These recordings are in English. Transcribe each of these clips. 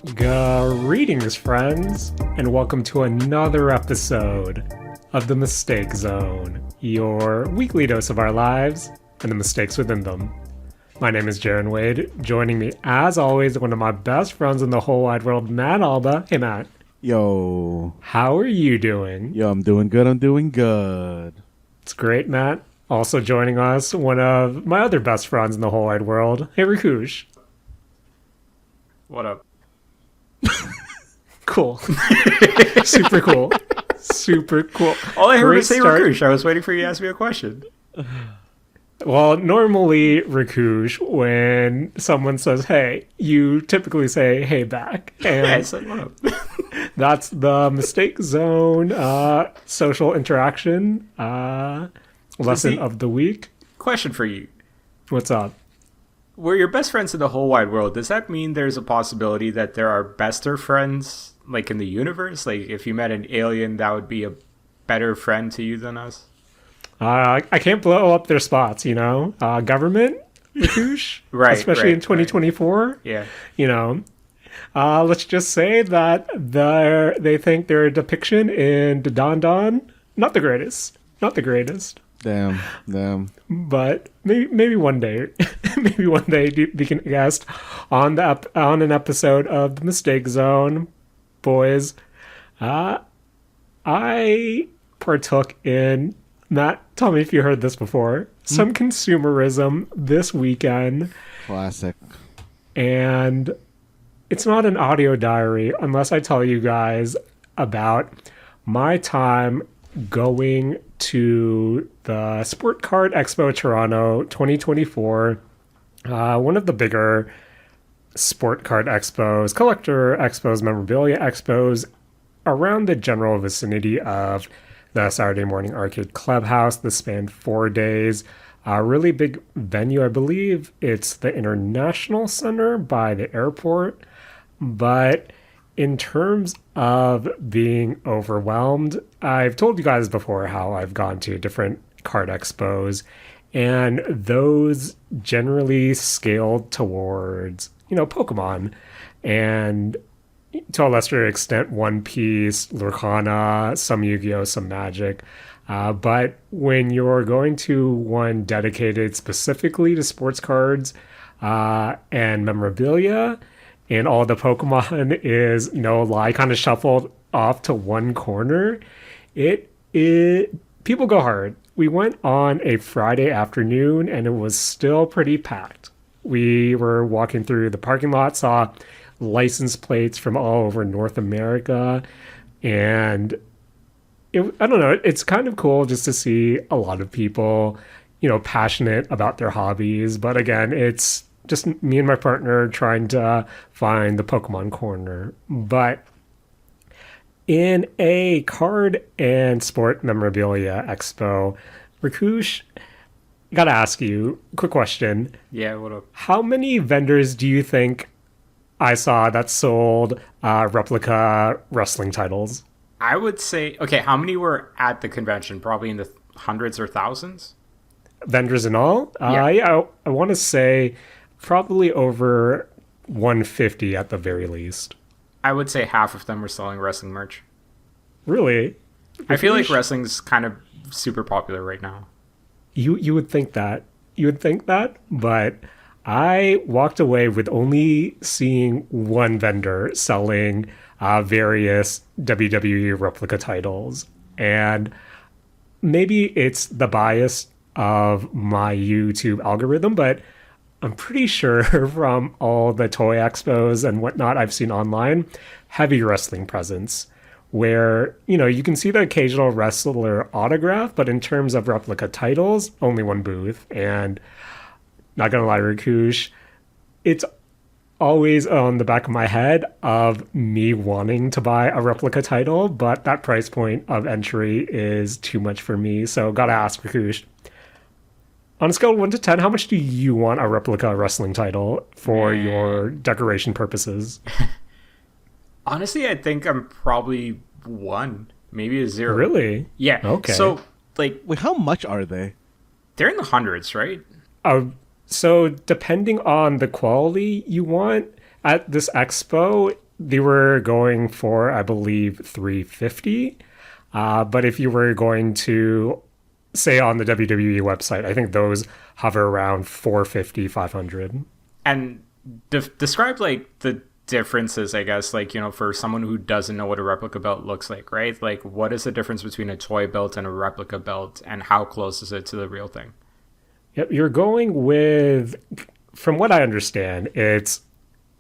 Greetings, friends, and welcome to another episode of The Mistake Zone, your weekly dose of our lives and the mistakes within them. My name is Jaren Wade. Joining me, as always, one of my best friends in the whole wide world, Matt Alba. Hey, Matt. Yo. How are you doing? Yo, I'm doing good. It's great, Matt. Also joining us, one of my other best friends in the whole wide world. Hey, Rakush. What up? Cool. Super cool. Super cool. All I heard Great was say start. Rakush. I was waiting for you to ask me a question. Well, normally, Rakush, when someone says, hey, you typically say, hey, back. And Yeah, I said what up. that's the Mistake Zone social interaction lesson of the week. Question for you. What's up? We're your best friends in the whole wide world. Does that mean there's a possibility that there are bester friends, like in the universe? Like, if you met an alien, that would be a better friend to you than us? I can't blow up their spots, you know? Government, Rakush? Right, Especially right, in 2024. Yeah. You know, let's just say that they think their depiction in Dandadan, not the greatest. Not the greatest. Damn. But maybe one day, maybe one day we can guest on an episode of the Mistake Zone, boys. I partook in, Matt, tell me if you heard this before, some consumerism this weekend, Classic. and it's not an audio diary unless I tell you guys about my time going to the Sport Card Expo Toronto 2024, one of the bigger sport card expos, collector expos, memorabilia expos around the general vicinity of the Saturday Morning Arcade Clubhouse. This spanned 4 days. A really big venue. I believe it's the International Center by the airport. But in terms of being overwhelmed, I've told you guys before how I've gone to different card expos, and those generally scaled towards, Pokemon, and to a lesser extent, One Piece, Lorcana, some Yu-Gi-Oh!, some Magic. But when you're going to one dedicated specifically to sports cards and memorabilia, and all the Pokemon is, no lie, kind of shuffled off to one corner, it people go hard. We went on a Friday afternoon, and it was still pretty packed. We were walking through the parking lot, saw license plates from all over North America, and I don't know, it's kind of cool just to see a lot of people, passionate about their hobbies. But again, it's just me and my partner trying to find the Pokemon corner. But in a card and sport memorabilia expo, Rakush, gotta ask you a quick question. Yeah, what up? How many vendors do you think I saw that sold replica wrestling titles? I would say, okay, how many were at the convention? Probably in the hundreds or thousands? Vendors and all? Yeah. I want to say probably over 150 at the very least. I would say half of them were selling wrestling merch. Really? I feel like wrestling's kind of super popular right now. You would think that. You would think that, but I walked away with only seeing one vendor selling various WWE replica titles. And maybe it's the bias of my YouTube algorithm, but I'm pretty sure from all the toy expos and whatnot I've seen online, heavy wrestling presence, where, you can see the occasional wrestler autograph, but in terms of replica titles, only one booth. And not gonna lie, Rakush, it's always on the back of my head of me wanting to buy a replica title, but that price point of entry is too much for me. So gotta ask, Rakush, on a scale of 1 to 10, how much do you want a replica wrestling title for your decoration purposes? Honestly, I think I'm probably 1, maybe a 0. Really? Yeah. Okay. So, like, Wait, how much are they? they're in the hundreds, right? So depending on the quality you want at this expo, they were going for, I believe, 350. But if you were going to say on the WWE website, I think those hover around 450, 500. And describe like the differences, I guess, like, for someone who doesn't know what a replica belt looks like, right? Like, what is the difference between a toy belt and a replica belt, and how close is it to the real thing? Yep, you're going with, from what I understand, it's,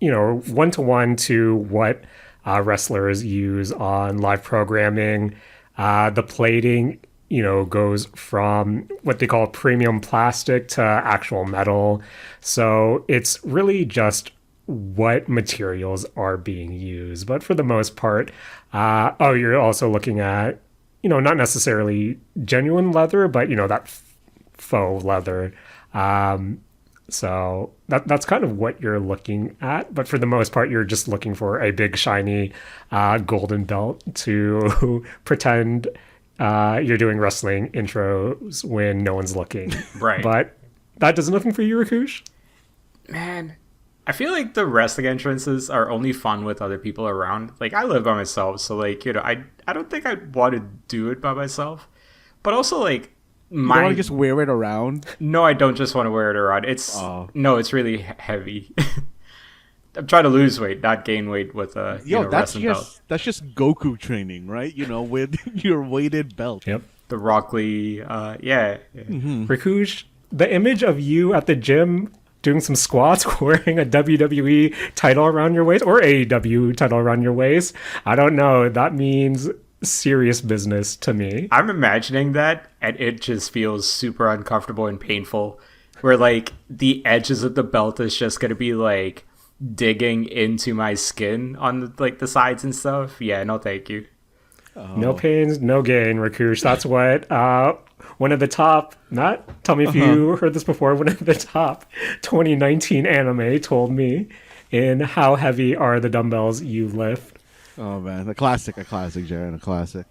1-to-1 to what wrestlers use on live programming. The plating, goes from what they call premium plastic to actual metal. So it's really just what materials are being used. But for the most part, you're also looking at, not necessarily genuine leather, but, that faux leather. So that's kind of what you're looking at. But for the most part, you're just looking for a big, shiny golden belt to pretend you're doing wrestling intros when no one's looking. Right. But that does nothing for you, Rakush? Man, I feel like the wrestling entrances are only fun with other people around. Like, I live by myself, so, like, I don't think I'd want to do it by myself. But also, like, You don't want to just wear it around? No, I don't just want to wear it around. It's really heavy. I'm trying to lose weight, not gain weight with a wrestling belt. That's just Goku training, right? With your weighted belt. Yep. The Rock Lee, yeah. Mm-hmm. Rakush, the image of you at the gym doing some squats wearing a WWE title around your waist or AEW title around your waist, I don't know. That means serious business to me. I'm imagining that, and it just feels super uncomfortable and painful. Where, like, the edges of the belt is just going to be, like, digging into my skin on, the sides and stuff. Yeah, no thank you. Oh. No pain, no gain, Rakush. That's what one of the top, tell me if you heard this before, one of the top 2019 anime told me in How Heavy Are the Dumbbells You Lift. Oh, man. A classic, Jaren, a classic.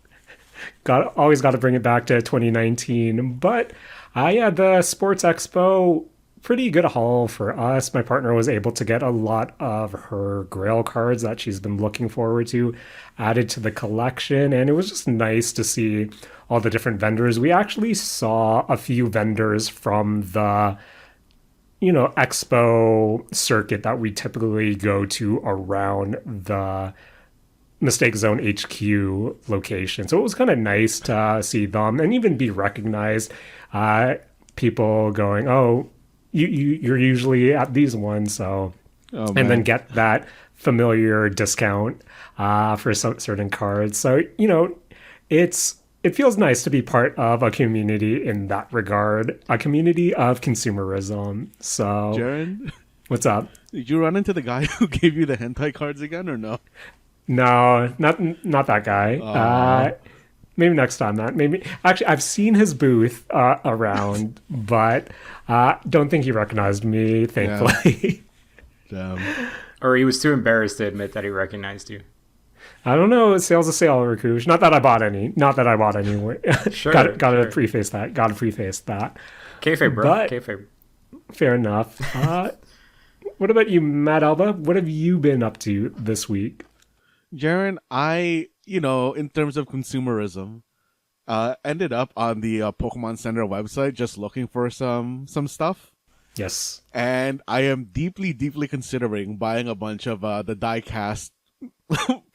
Always got to bring it back to 2019. But the Sports Expo, pretty good haul for us. My partner was able to get a lot of her Grail cards that she's been looking forward to added to the collection. And it was just nice to see all the different vendors. We actually saw a few vendors from the Expo circuit that we typically go to around the Mistake Zone HQ location. So it was kind of nice to see them and even be recognized. People going, oh, you're usually at these ones, so and then get that familiar discount for some certain cards. So it feels nice to be part of a community in that regard, a community of consumerism. So, Jaren, what's up? Did you run into the guy who gave you the hentai cards again, or no? No, not that guy. Maybe next time, Matt. Maybe actually, I've seen his booth around, but don't think he recognized me. Thankfully, Damn. Or he was too embarrassed to admit that he recognized you. I don't know. Sale's a sale, Rakush. Not that I bought any. Sure. Gotta preface that. Kayfabe, bro. But, Kayfabe. Fair enough. What about you, Matt Alba? What have you been up to this week? Jaren, I, in terms of consumerism, ended up on the Pokemon Center website just looking for some stuff. Yes. And I am deeply, deeply considering buying a bunch of the die-cast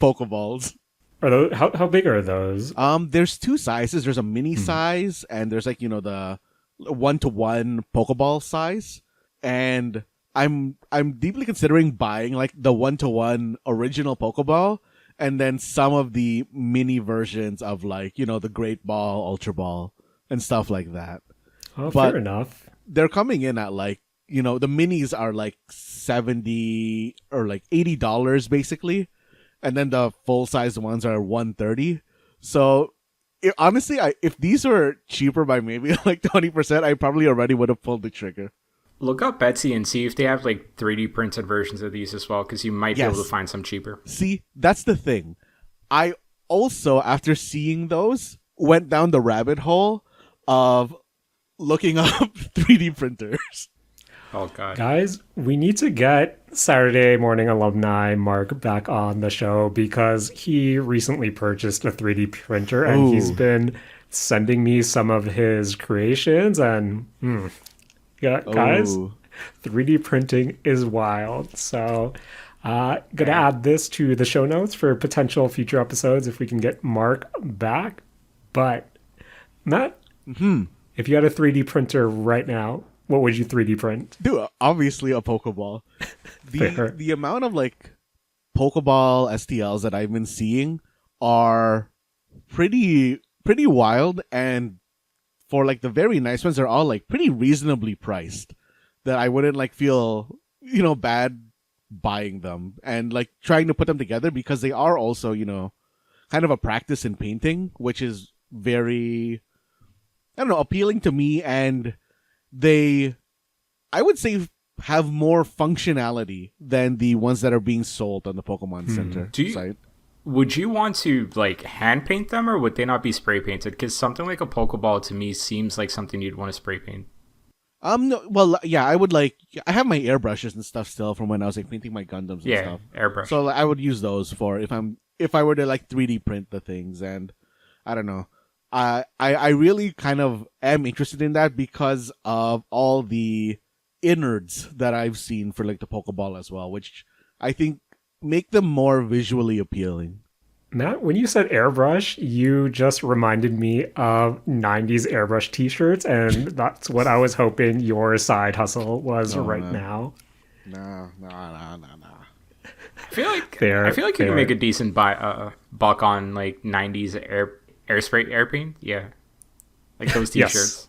Pokeballs. Are those, how big are those? There's two sizes. There's a mini size, and there's the 1-to-1 Pokeball size. And I'm deeply considering buying the 1-to-1 original Pokeball, and then some of the mini versions of the Great Ball, Ultra Ball, and stuff like that. Oh, but fair enough. They're coming in at the minis are $70 or $80 basically, and then the full size ones are $130. So honestly, if these were cheaper by maybe 20%, I probably already would have pulled the trigger. Look up Etsy and see if they have 3D printed versions of these as well, because you might be able to find some cheaper. See, that's the thing. I also, after seeing those, went down the rabbit hole of looking up 3D printers. Oh, God. Guys, we need to get Saturday morning alumni Mark back on the show because he recently purchased a 3D printer and he's Ooh. been sending me some of his creations. And yeah, guys, Oh. 3D printing is wild. So, gonna add this to the show notes for potential future episodes if we can get Mark back. But, Matt, if you had a 3D printer right now, what would you 3D print? Dude, obviously a Pokeball. Fair. The amount of like Pokeball STLs that I've been seeing are pretty wild, and for like the very nice ones, they're all like pretty reasonably priced. That I wouldn't like feel bad buying them and like trying to put them together because they are also kind of a practice in painting, which is very I don't know appealing to me, and they I would say have more functionality than the ones that are being sold on the Pokemon Center Do you- site. Would you want to like hand paint them, or would they not be spray painted? Because something like a Pokeball to me seems like something you'd want to spray paint. No, well, yeah, I would like. I have my airbrushes and stuff still from when I was like painting my Gundams and Yeah, stuff. airbrush. So like, I would use those for if I were to like 3D print the things, and I don't know. I really kind of am interested in that because of all the innards that I've seen for like the Pokeball as well, which I think make them more visually appealing. Matt, when you said airbrush, you just reminded me of 90s airbrush t-shirts, and that's what I was hoping your side hustle was Oh, right man. now. No. I feel like Fair, I feel like you fair. can make a decent buck on like '90s air spray air paint. Yeah, like those Yes. T-shirts.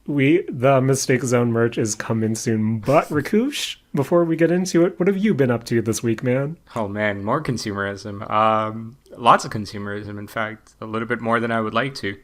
The Mistake Zone merch is coming soon. But Rakush, before we get into it, what have you been up to this week, man? Oh man, more consumerism. Lots of consumerism. In fact, a little bit more than I would like to.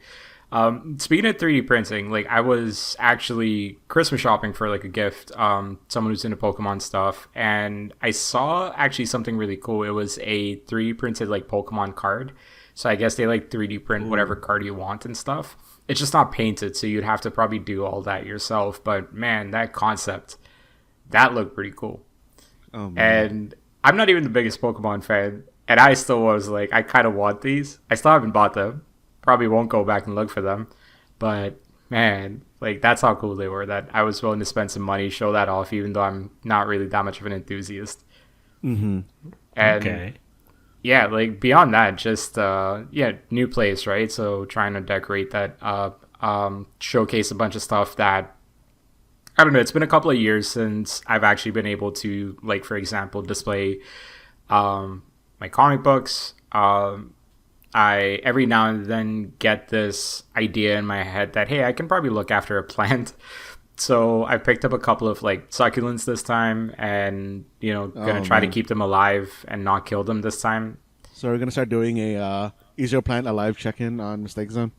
Speaking of 3D printing, like I was actually Christmas shopping for like a gift. Someone who's into Pokemon stuff, and I saw actually something really cool. It was a 3D printed like Pokemon card. So I guess they like 3D print whatever card you want and stuff. It's just not painted, so you'd have to probably do all that yourself. But man, that concept, that looked pretty cool. Oh man. And I'm not even the biggest Pokemon fan, and I still was like, I kind of want these. I still haven't bought them. Probably won't go back and look for them. But man, like that's how cool they were. That I was willing to spend some money, show that off, even though I'm not really that much of an enthusiast. And Okay. yeah, like beyond that, just new place, right? So trying to decorate that up, showcase a bunch of stuff that I don't know. It's been a couple of years since I've actually been able to, like, for example, display my comic books. I every now and then get this idea in my head that hey, I can probably look after a plant. So I picked up a couple of like succulents this time, and gonna Oh, try to man. keep them alive and not kill them this time. So we're gonna start doing a is your plant alive check-in on Mistake Zone?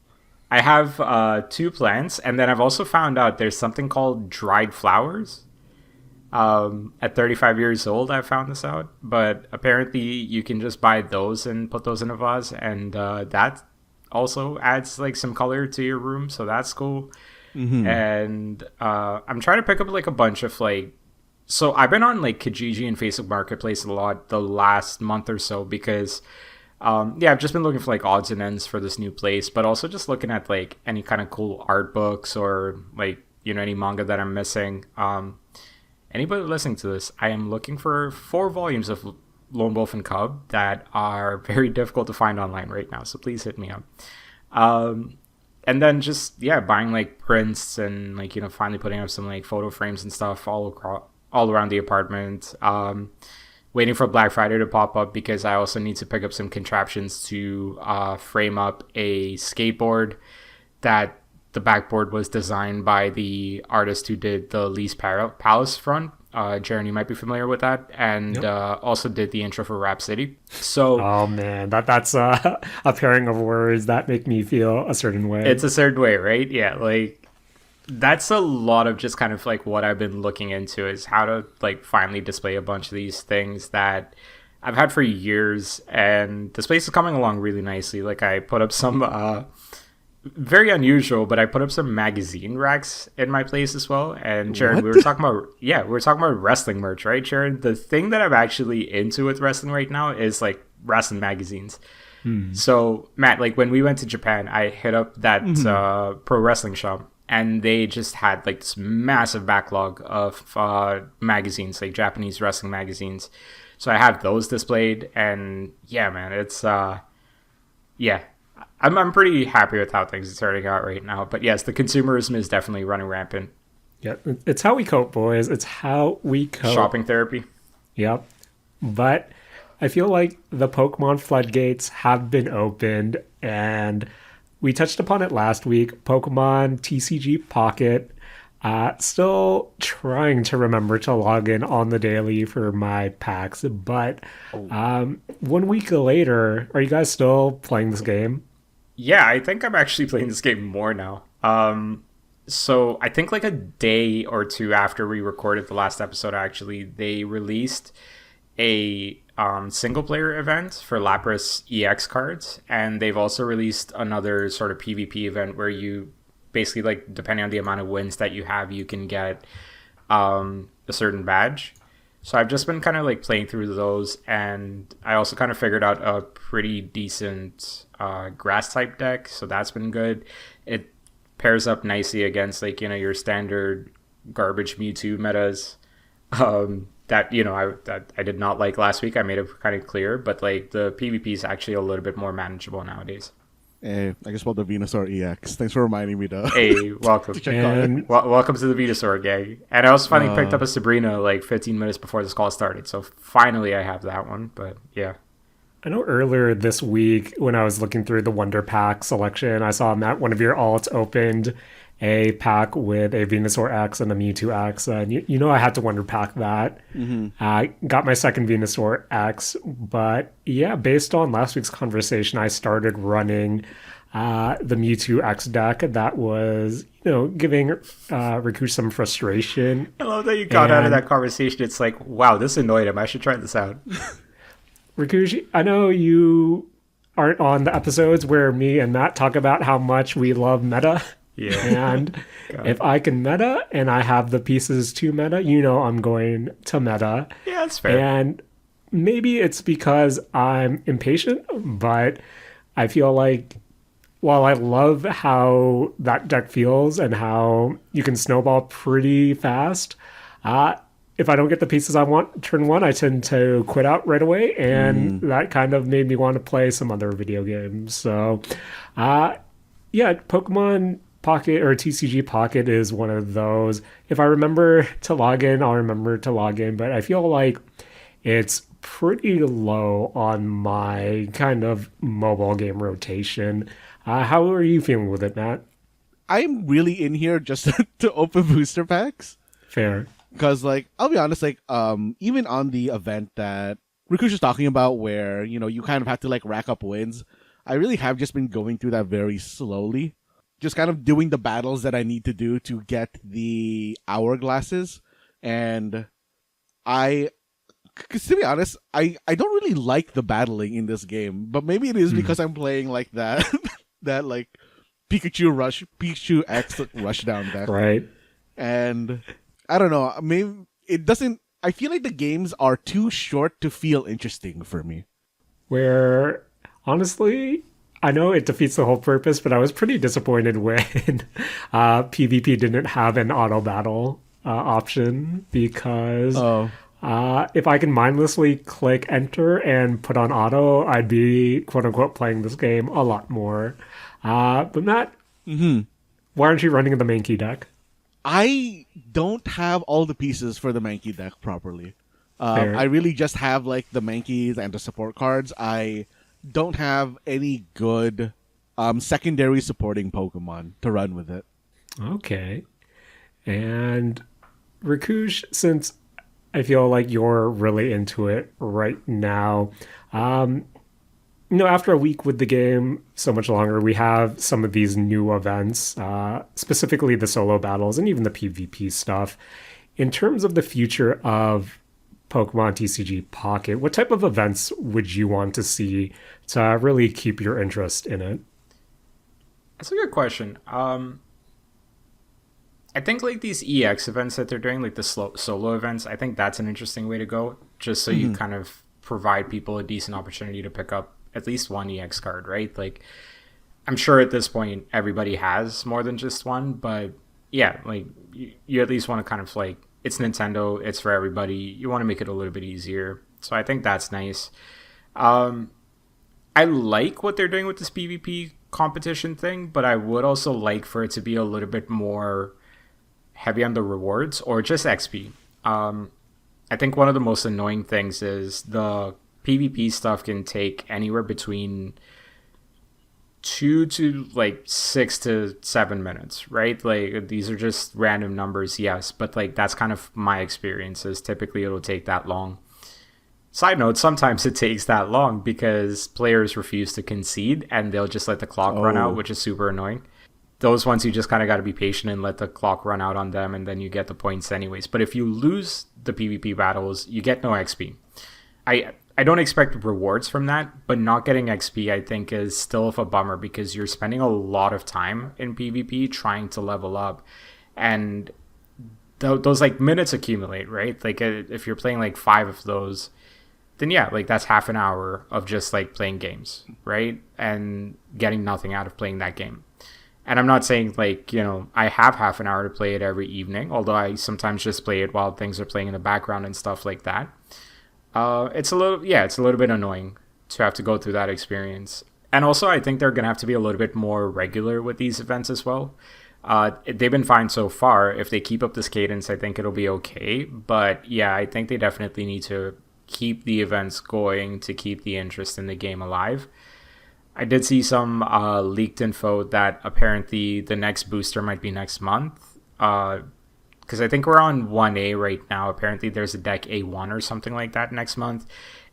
I have 2 plants, and then I've also found out there's something called dried flowers. At 35 years old, I found this out, but apparently you can just buy those and put those in a vase, and that also adds like some color to your room, so that's cool. And I'm trying to pick up like a bunch of like. So I've been on like Kijiji and Facebook Marketplace a lot the last month or so because I've just been looking for like odds and ends for this new place, but also just looking at like any kind of cool art books or like any manga that I'm missing. Anybody listening to this, I am looking for 4 volumes of Lone Wolf and Cub that are very difficult to find online right now, so please hit me up. And then just buying like prints and like finally putting up some like photo frames and stuff all around the apartment. Waiting for Black Friday to pop up because I also need to pick up some contraptions to frame up a skateboard that the backboard was designed by the artist who did the Lee's Palace front. Jaren, you might be familiar with that, and also did the intro for Rap City. So Oh man, that's a pairing of words that make me feel a certain way. it's a certain way, right? Yeah, like that's a lot of just kind of like what I've been looking into is how to like finally display a bunch of these things that I've had for years, and this place is coming along really nicely. Like I put up some very unusual, but I put up some magazine racks in my place as well. And Jaren, What? we were talking about wrestling merch, right, Jaren? The thing that I'm actually into with wrestling right now is like wrestling magazines. So Matt, like when we went to Japan, I hit up that pro wrestling shop, and they just had like this massive backlog of magazines, like Japanese wrestling magazines. So I have those displayed, and yeah, man, it's yeah, I'm pretty happy with how things are turning out right now. But yes, the consumerism is definitely running rampant. Yeah, it's how we cope, boys. It's how we cope. Shopping therapy. Yep. But I feel like the Pokemon floodgates have been opened, and we touched upon it last week. Pokemon TCG Pocket. Still trying to remember to log in on the daily for my packs, but 1 week later, are you guys still playing this game? Yeah, I think I'm actually playing this game more now. So I think like a day or two after we recorded the last episode, actually, they released a single player event for Lapras EX cards, and they've also released another sort of PvP event where you basically, like, depending on the amount of wins that you have, you can get a certain badge. So I've just been kind of like playing through those, and I also kind of figured out a pretty decent grass type deck, so that's been good. It pairs up nicely against like, you know, your standard garbage Mewtwo metas that, you know, I did not like last week. I made it kind of clear, but like the PvP is actually a little bit more manageable nowadays. Hey, I just bought the Venusaur EX. Thanks for reminding me to. Hey, welcome. And Welcome to the Venusaur gang. And I also finally picked up a Sabrina like 15 minutes before this call started. So finally I have that one. But yeah. I know earlier this week when I was looking through the Wonder Pack selection, I saw Matt, one of your alts opened a pack with a Venusaur X and a Mewtwo X. And you know I had to Wonder Pack that. I got my second Venusaur X. But yeah, based on last week's conversation, I started running the Mewtwo X deck that was, you know, giving Rakush some frustration. I love that you got out of that conversation. It's like, wow, this annoyed him. I should try this out. Rakush, I know you aren't on the episodes where me and Matt talk about how much we love meta. Yeah. And if I can meta and I have the pieces to meta, you know I'm going to meta. Yeah, that's fair. And maybe it's because I'm impatient, but I feel like while I love how that deck feels and how you can snowball pretty fast, if I don't get the pieces I want turn one, I tend to quit out right away, and that kind of made me want to play some other video games. So, yeah, Pokemon Pocket or TCG Pocket is one of those. If I remember to log in, I'll remember to log in, but I feel like it's pretty low on my kind of mobile game rotation. How are you feeling with it, Matt? I'm really in here just to open booster packs. Fair. Because, like, I'll be honest, like, even on the event that Rakush was talking about where, you know, you kind of have to, like, rack up wins, I really have just been going through that very slowly. Just kind of doing the battles that I need to do to get the hourglasses. And because to be honest, I don't really like the battling in this game. But maybe it is because I'm playing, like, that, that, like, Pikachu X rushdown deck. Right. And I don't know, maybe it doesn't. I feel like the games are too short to feel interesting for me. Where, honestly, I know it defeats the whole purpose, but I was pretty disappointed when PvP didn't have an auto battle option because if I can mindlessly click enter and put on auto, I'd be quote unquote playing this game a lot more. But Matt, why aren't you running the main key deck? I don't have all the pieces for the Mankey deck properly. I really just have like the Mankeys and the support cards. I don't have any good secondary supporting Pokemon to run with it. Okay. And Rakush, since I feel like you're really into it right now, you know, after a week with the game, so much longer, we have some of these new events, specifically the solo battles and even the PvP stuff. In terms of the future of Pokemon TCG Pocket, what type of events would you want to see to really keep your interest in it? That's a good question. I think like these EX events that they're doing, like the solo events, I think that's an interesting way to go. Just so you Hmm. kind of provide people a decent opportunity to pick up at least one EX card, right? Like I'm sure at this point everybody has more than just one, but yeah, like you at least want to kind of like it's Nintendo, it's for everybody. You want to make it a little bit easier, so I think that's nice. Um, I like what they're doing with this PvP competition thing, but I would also like for it to be a little bit more heavy on the rewards or just XP. I think one of the most annoying things is the PvP stuff can take anywhere between 2 to like 6 to 7 minutes, right? Like these are just random numbers, yes, but like that's kind of my experiences. Typically, it'll take that long. Side note, sometimes it takes that long because players refuse to concede and they'll just let the clock run out, Oh, which is super annoying. Those ones you just kind of got to be patient and let the clock run out on them and then you get the points anyways. But if you lose the PvP battles, you get no XP. I don't expect rewards from that, but not getting XP I think is still of a bummer because you're spending a lot of time in PvP trying to level up, and those like minutes accumulate, right? Like if you're playing like 5 of those, then yeah, like that's half an hour of just like playing games, right? And getting nothing out of playing that game. And I'm not saying like, I have half an hour to play it every evening, although I sometimes just play it while things are playing in the background and stuff like that. It's a little bit annoying to have to go through that experience. And also, I think they're going to have to be a little bit more regular with these events as well. They've been fine so far. If they keep up this cadence, I think it'll be okay. But yeah, I think they definitely need to keep the events going to keep the interest in the game alive. I did see some leaked info that apparently the next booster might be next month. Because I think we're on 1A right now. Apparently, there's a deck A1 or something like that next month.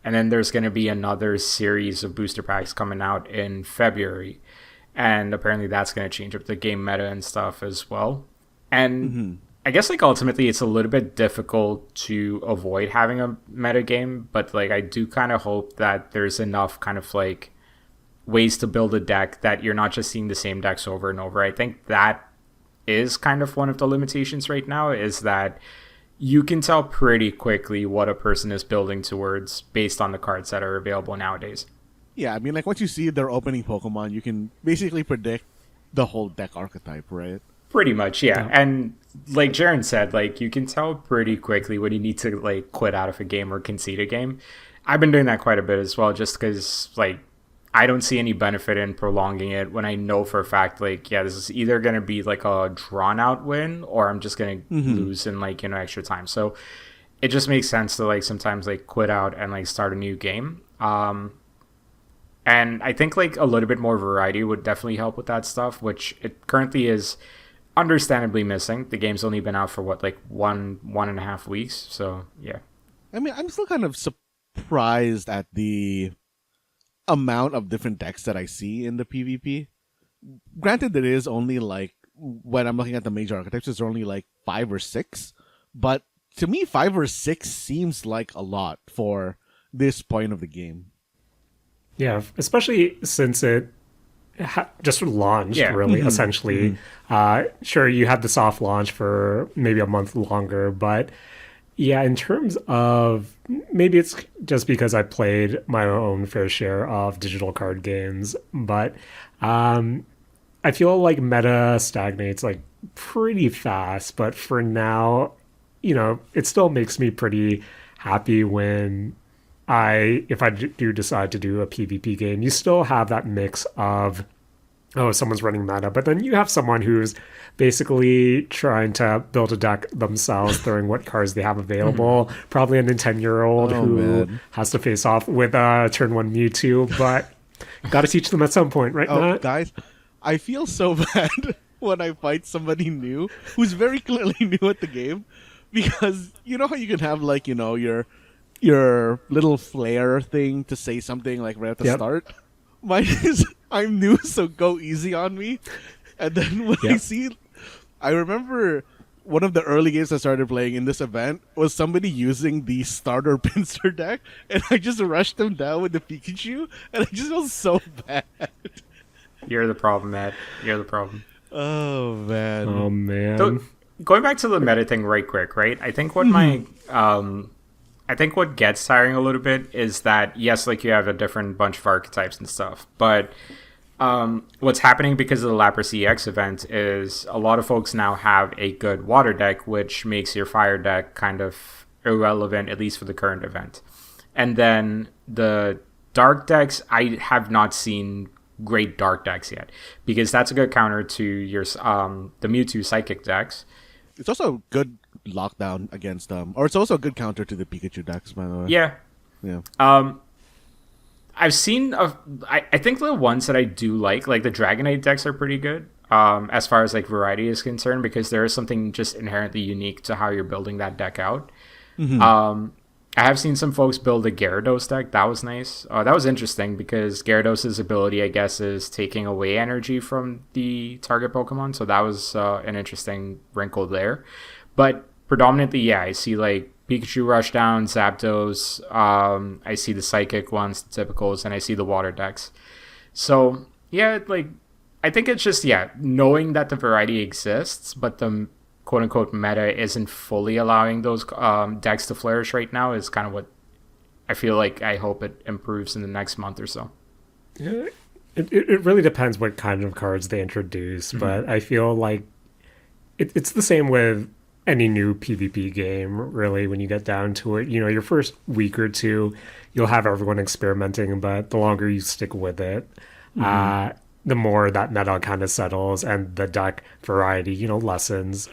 And then there's going to be another series of booster packs coming out in February. And apparently, that's going to change up the game meta and stuff as well. And hmm. I guess, like, ultimately, it's a little bit difficult to avoid having a meta game. But, like, I do kind of hope that there's enough kind of, like, ways to build a deck that you're not just seeing the same decks over and over. I think that is kind of one of the limitations right now is that you can tell pretty quickly what a person is building towards based on the cards that are available nowadays. Yeah, I mean, like once you see their opening Pokemon, you can basically predict the whole deck archetype, right? Pretty much, yeah. Yeah. And like Jaren said, like you can tell pretty quickly when you need to like quit out of a game or concede a game. I've been doing that quite a bit as well, just because like I don't see any benefit in prolonging it when I know for a fact like yeah, this is either gonna be like a drawn out win or I'm just gonna Hmm. lose in like extra time. So it just makes sense to like sometimes like quit out and like start a new game. And I think like a little bit more variety would definitely help with that stuff, which it currently is understandably missing. The game's only been out for what like 1.5 weeks, so yeah. I mean, I'm still kind of surprised at the amount of different decks that I see in the PvP. Granted, there is only like when I'm looking at the major archetypes, there's only like 5 or 6, but to me, 5 or 6 seems like a lot for this point of the game. Yeah, especially since it just launched, Yeah. really, essentially. Sure, you had the soft launch for maybe a month longer, but yeah, in terms of maybe it's just because I played my own fair share of digital card games, but I feel like meta stagnates like pretty fast. But for now, it still makes me pretty happy when if I do decide to do a PvP game, you still have that mix of oh, someone's running meta, but then you have someone who's basically trying to build a deck themselves, throwing what cards they have available. Probably a 10-year-old Oh who man. has to face off with a turn one Mewtwo, but got to teach them at some point, right, Oh, Matt? guys, I feel so bad when I fight somebody new who's very clearly new at the game, because you know how you can have like your little flair thing to say something like right at the Yep. start. Mine is I'm new, so go easy on me. And then when I Yep. see, I remember one of the early games I started playing in this event was somebody using the starter pincer deck, and I just rushed them down with the Pikachu, and I just felt so bad. You're the problem, Matt. You're the problem. Oh man. Oh man. So, going back to the meta thing right quick, right? I think what gets tiring a little bit is that yes, like you have a different bunch of archetypes and stuff, but what's happening because of the Lapras EX event is a lot of folks now have a good water deck, which makes your fire deck kind of irrelevant, at least for the current event. And then the dark decks, I have not seen great dark decks yet, because that's a good counter to your the Mewtwo Psychic decks. It's also a good lockdown against or it's also a good counter to the Pikachu decks, by the way. Yeah. Yeah. I've seen, I think the ones that I do like the Dragonite decks are pretty good as far as like variety is concerned, because there is something just inherently unique to how you're building that deck out. I have seen some folks build a Gyarados deck. That was nice. That was interesting because Gyarados' ability, I guess, is taking away energy from the target Pokemon. So that was an interesting wrinkle there. But predominantly, yeah, I see like Pikachu Rushdown, Zapdos. I see the Psychic ones, the typicals, and I see the Water decks. So yeah, like I think it's just knowing that the variety exists, but the quote unquote meta isn't fully allowing those decks to flourish right now is kind of what I feel like. I hope it improves in the next month or so. Yeah, it really depends what kind of cards they introduce, but I feel like it's the same with any new PvP game, really, when you get down to it. You know, your first week or two, you'll have everyone experimenting, but the longer you stick with it, the more that meta kind of settles and the deck variety, lessens.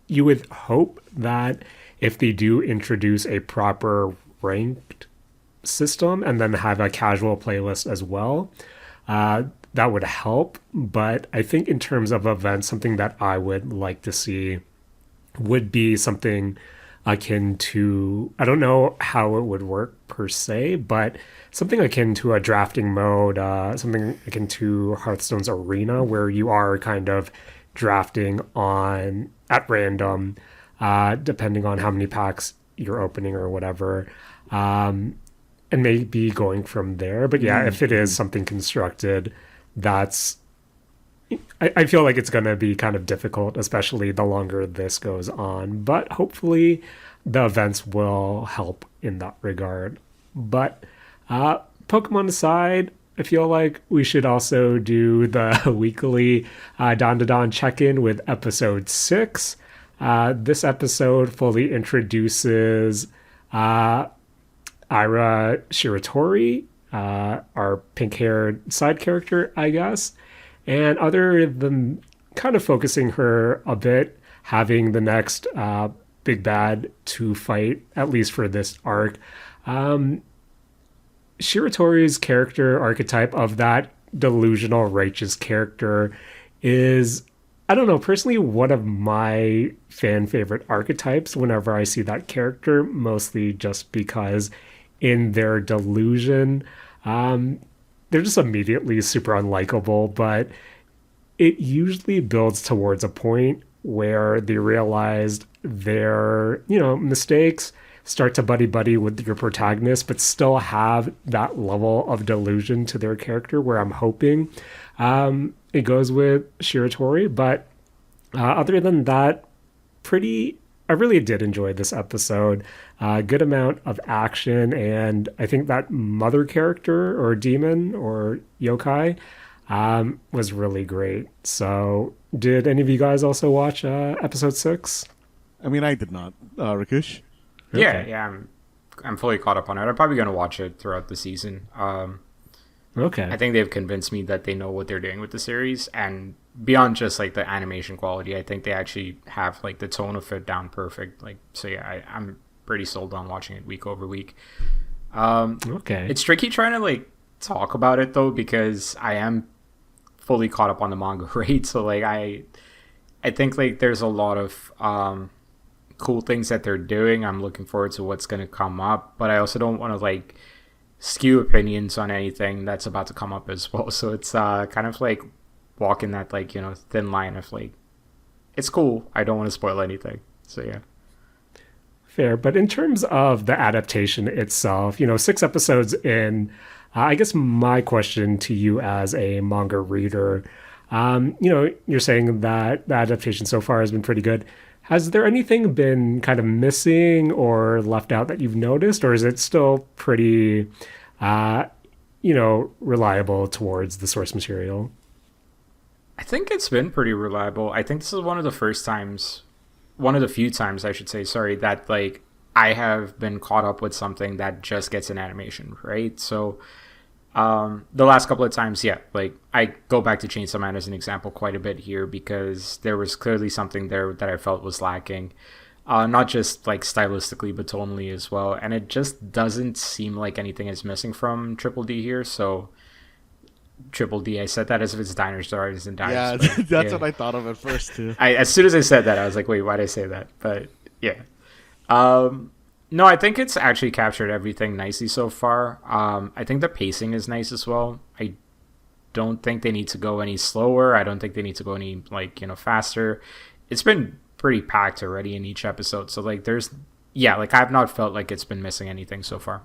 You would hope that if they do introduce a proper ranked system and then have a casual playlist as well, that would help. But I think in terms of events, something that I would like to see would be something akin to, I don't know how it would work per se, but something akin to a drafting mode, something akin to Hearthstone's Arena, where you are kind of drafting at random, depending on how many packs you're opening or whatever, and maybe going from there. But yeah, if it is something constructed, I feel like it's going to be kind of difficult, especially the longer this goes on. But hopefully the events will help in that regard. But Pokemon aside, I feel like we should also do the weekly Dandadan check-in with episode 6. This episode fully introduces Ira Shiratori, our pink-haired side character, I guess. And other than kind of focusing her a bit, having the next big bad to fight, at least for this arc, Shiratori's character archetype of that delusional righteous character is, I don't know, personally one of my fan favorite archetypes whenever I see that character, mostly just because in their delusion, they're just immediately super unlikable, but it usually builds towards a point where they realized their, mistakes, start to buddy with your protagonist, but still have that level of delusion to their character, where I'm hoping it goes with Shiratori. But other than that, I really did enjoy this episode. Good amount of action, and I think that mother character or demon or yokai was really great. So did any of you guys also watch episode 6? I mean, I did not. Rakush? Okay. Yeah, I'm fully caught up on it. I'm probably going to watch it throughout the season. Okay. I think they've convinced me that they know what they're doing with the series, and beyond just like the animation quality, I think they actually have like the tone of it down perfect. So yeah, I'm pretty sold on watching it week over week. Okay. It's tricky trying to like talk about it though, because I am fully caught up on the manga, right? So like I think like there's a lot of cool things that they're doing. I'm looking forward to what's going to come up, but I also don't want to like skew opinions on anything that's about to come up as well. So it's kind of like walking that like, thin line of like, it's cool, I don't want to spoil anything. So yeah. Fair. But in terms of the adaptation itself, 6 episodes in, I guess my question to you as a manga reader, you're saying that the adaptation so far has been pretty good. Has there anything been kind of missing or left out that you've noticed, or is it still pretty, uh, reliable towards the source material? I think it's been pretty reliable. I think this is one of the few times I should say, sorry, that like I have been caught up with something that just gets an animation, right? So the last couple of times, yeah, like I go back to Chainsaw Man as an example quite a bit here because there was clearly something there that I felt was lacking. Not just like stylistically, but tonally as well. And it just doesn't seem like anything is missing from Triple D here. So Triple D, I said that as if it's diners, stars, and Yeah, diners. But that's yeah, what I thought of at first too. as soon as I said that, I was like, wait, why did I say that? But yeah. Um, no, I think it's actually captured everything nicely so far. I think the pacing is nice as well. I don't think they need to go any slower. I don't think they need to go any like faster. It's been pretty packed already in each episode. So like there's yeah, like I've not felt like it's been missing anything so far.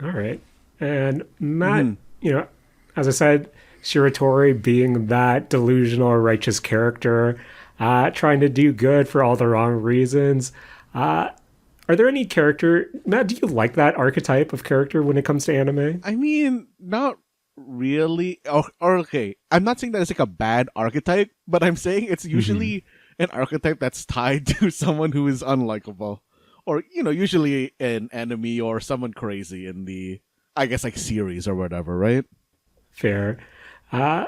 All right. And Matt, you know, as I said, Shiratori being that delusional, righteous character, trying to do good for all the wrong reasons. Are there any character, Matt, do you like that archetype of character when it comes to anime? I mean, not really. Or okay, I'm not saying that it's like a bad archetype, but I'm saying it's usually an archetype that's tied to someone who is unlikable, or usually an enemy or someone crazy in the, I guess, like series or whatever, right? Fair. Uh,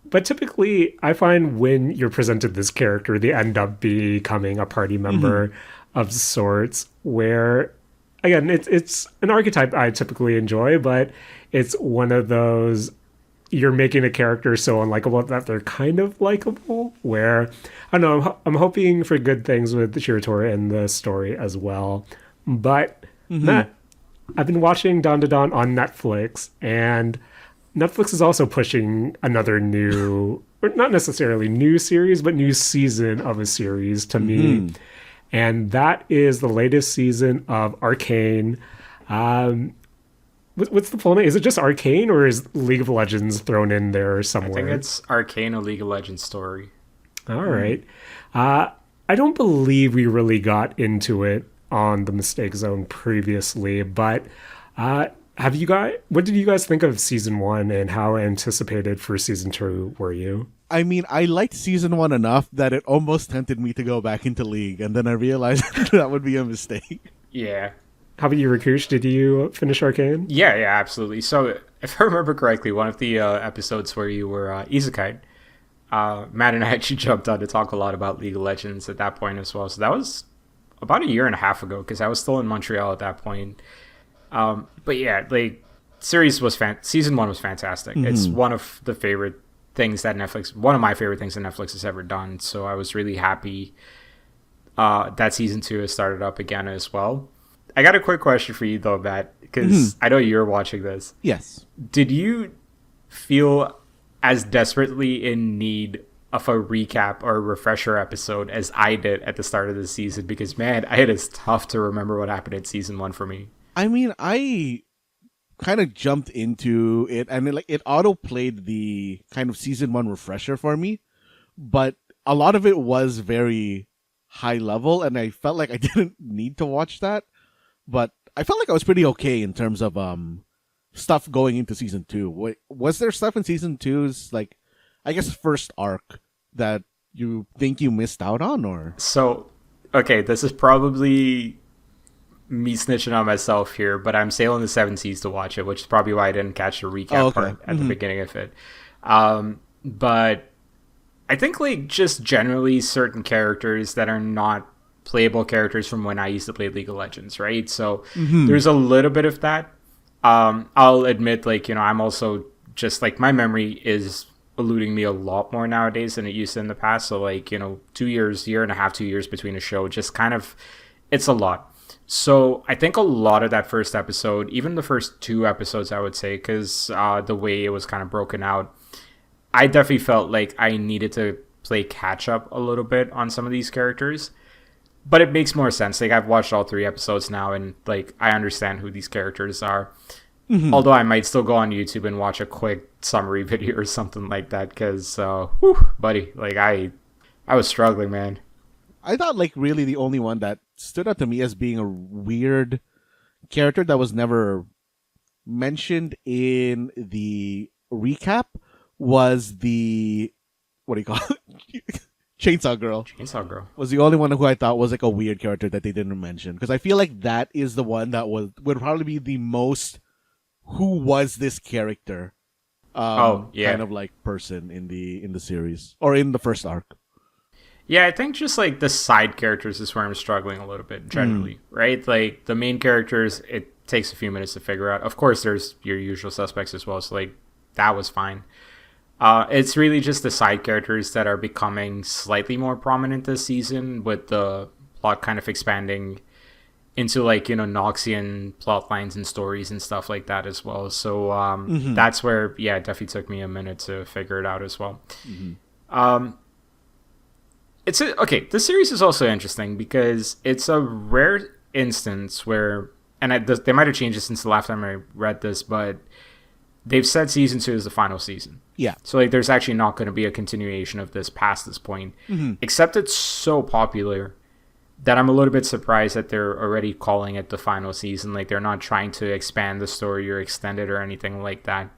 but typically, I find when you're presented this character, they end up becoming a party member of sorts. Where, again, it's an archetype I typically enjoy, but it's one of those you're making a character so unlikable that they're kind of likable. Where I don't know, I'm hoping for good things with Shiratori and the story as well. But Matt, I've been watching Dandadan on Netflix, and Netflix is also pushing another new, or not necessarily new series, but new season of a series to me. And that is the latest season of Arcane. Um, what's the full name? Is it just Arcane, or is League of Legends thrown in there I think somewhere? it's Arcane, a League of Legends story. All right. I don't believe we really got into it on the Mistake Zone previously, but have you guys? What did you guys think of season one, and how anticipated for season two were you? I mean, I liked season one enough that it almost tempted me to go back into League, and then I realized that would be a mistake. Yeah. How about you, Rakush? Did you finish Arcane? Yeah, yeah, absolutely. So, if I remember correctly, one of the episodes where you were Isekai, Matt and I actually jumped on to talk a lot about League of Legends at that point as well. So that was about a year and a half ago because I was still in Montreal at that point. But yeah, like season one was fantastic. It's one of the favorite things that one of my favorite things that Netflix has ever done. So I was really happy that season two has started up again as well. I got a quick question for you though, Matt, because I know you're watching this. Yes. Did you feel as desperately in need of a recap or a refresher episode as I did at the start of the season? Because man, it is tough to remember what happened in season one for me. I mean, I kind of jumped into it, and it auto played the kind of season one refresher for me, but a lot of it was very high level, and I felt like I didn't need to watch that. But I felt like I was pretty okay in terms of stuff going into season two. Was there stuff in season two's, like, I guess, first arc that you think you missed out on, or? So, okay, this is probably me snitching on myself here, but I'm sailing the seven seas to watch it, which is probably why I didn't catch the recap part at the beginning of it. But I think like just generally certain characters that are not playable characters from when I used to play League of Legends, right? So there's a little bit of that. I'll admit, like, I'm also just like my memory is eluding me a lot more nowadays than it used to in the past. So like, 2 year and a half, 2 years between a show, just kind of, it's a lot. So I think a lot of that first episode, even the first two episodes, I would say, because the way it was kind of broken out, I definitely felt like I needed to play catch up a little bit on some of these characters. But it makes more sense. Like I've watched all three episodes now, and like I understand who these characters are. Although I might still go on YouTube and watch a quick summary video or something like that, because, buddy, like I was struggling, man. I thought like really the only one that stood out to me as being a weird character that was never mentioned in the recap was the what do you call it? Chainsaw Girl. Chainsaw Girl was the only one who I thought was like a weird character that they didn't mention, because I feel like that is the one that would probably be the most who was this character kind of like person in the series or in the first arc. Yeah, I think just like the side characters is where I'm struggling a little bit generally, right? Like the main characters, it takes a few minutes to figure out. Of course, there's your usual suspects as well, so like that was fine. It's really just the side characters that are becoming slightly more prominent this season, with the plot kind of expanding into like, Noxian plot lines and stories and stuff like that as well. So that's where, it definitely took me a minute to figure it out as well. This series is also interesting because it's a rare instance where, and they might have changed it since the last time I read this, but they've said season 2 is the final season. Yeah. So like there's actually not going to be a continuation of this past this point, except it's so popular that I'm a little bit surprised that they're already calling it the final season. Like they're not trying to expand the story or extend it or anything like that.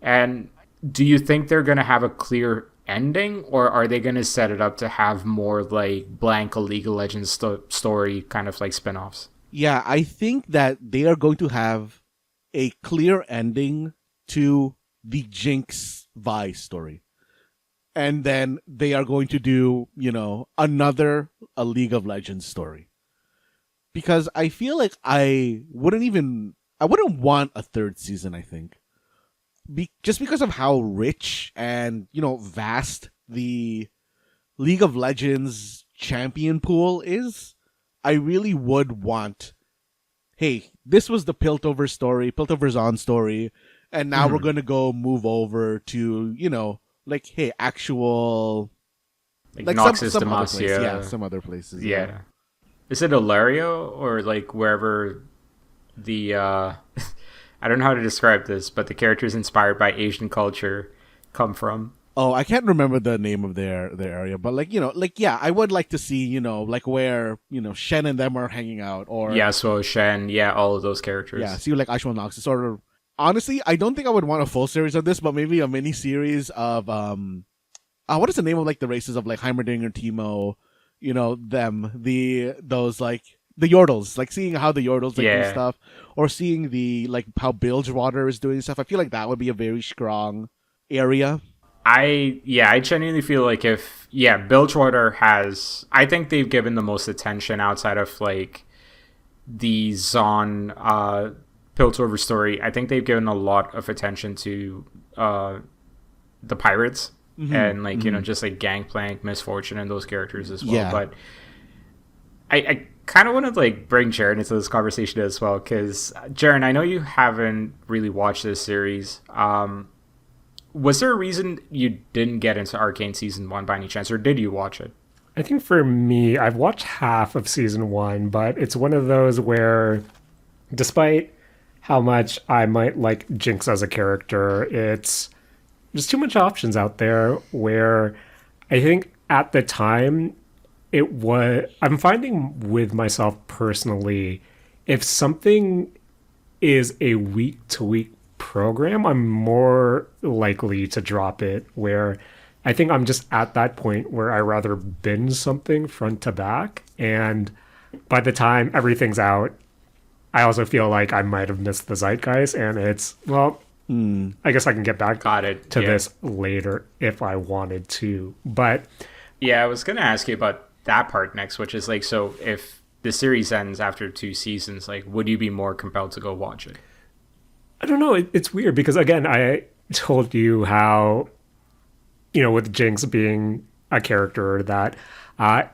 And do you think they're going to have a clear ending, or are they going to set it up to have more like blank a League of Legends story kind of like spin-offs? Yeah, I think that they are going to have a clear ending to the Jinx Vi story. And then they are going to do, another a League of Legends story. Because I feel like I wouldn't want a third season, I think. Just because of how rich and, vast the League of Legends champion pool is, I really would want, hey, this was the Piltover Zon story, and now we're going to go move over to, like, hey, actual... Like Noxus, some other Demacia. place. Yeah, some other places. Yeah. Is it Ilario, or like wherever the... I don't know how to describe this, but the characters inspired by Asian culture come from. Oh, I can't remember the name of their area, but I would like to see, like where, Shen and them are hanging out, or So Shen, all of those characters. Yeah, see like Ashwell Noxus, or honestly, I don't think I would want a full series of this, but maybe a mini series of what is the name of like the races of like Heimerdinger, Teemo, those like the Yordles, like seeing how the Yordles do stuff, or seeing the like how Bilgewater is doing stuff. I feel like that would be a very strong area. I genuinely feel like if Bilgewater has, I think they've given the most attention outside of like the Zon Piltover story. I think they've given a lot of attention to the pirates and like just like Gangplank, Misfortune, and those characters as well. Yeah. But I kind of want to like bring Jaren into this conversation as well, because Jaren, I know you haven't really watched this series. Was there a reason you didn't get into Arcane season 1 by any chance, or did you watch it? I think for me, I've watched half of season 1, but it's one of those where, despite how much I might like Jinx as a character, it's there's too much options out there where I think at the time I'm finding with myself personally, if something is a week to week program, I'm more likely to drop it, where I think I'm just at that point where I rather binge something front to back, and by the time everything's out, I also feel like I might have missed the zeitgeist, and it's, I guess I can get back to this later if I wanted to. But I was going to ask you about that part next, which is like, so if the series ends after 2 seasons, like, would you be more compelled to go watch it? I don't know. It's weird because, again, I told you how, with Jinx being a character that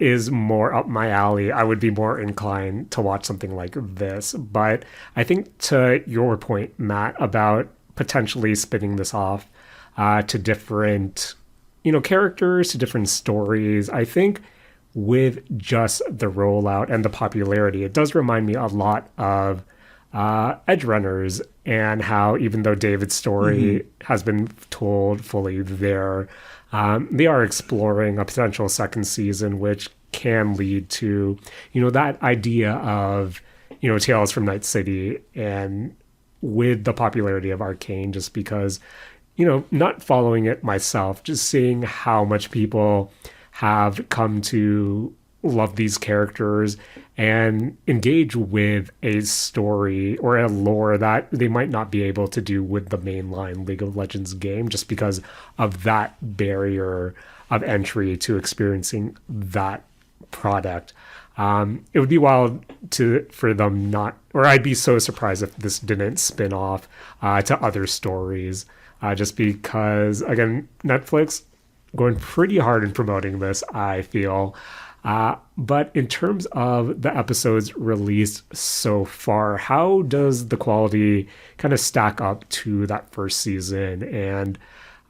is more up my alley, I would be more inclined to watch something like this. But I think to your point, Matt, about potentially spinning this off to different, characters, to different stories, I think with just the rollout and the popularity, it does remind me a lot of Edge Runners and how even though David's story has been told fully there, they are exploring a potential second season, which can lead to, that idea of, Tales from Night City, and with the popularity of Arcane, just because, not following it myself, just seeing how much people have come to love these characters and engage with a story or a lore that they might not be able to do with the mainline League of Legends game, just because of that barrier of entry to experiencing that product. It would be wild for them not, or I'd be so surprised if this didn't spin off to other stories, just because, again, Netflix going pretty hard in promoting this, I feel. But in terms of the episodes released so far, how does the quality kind of stack up to that first season? And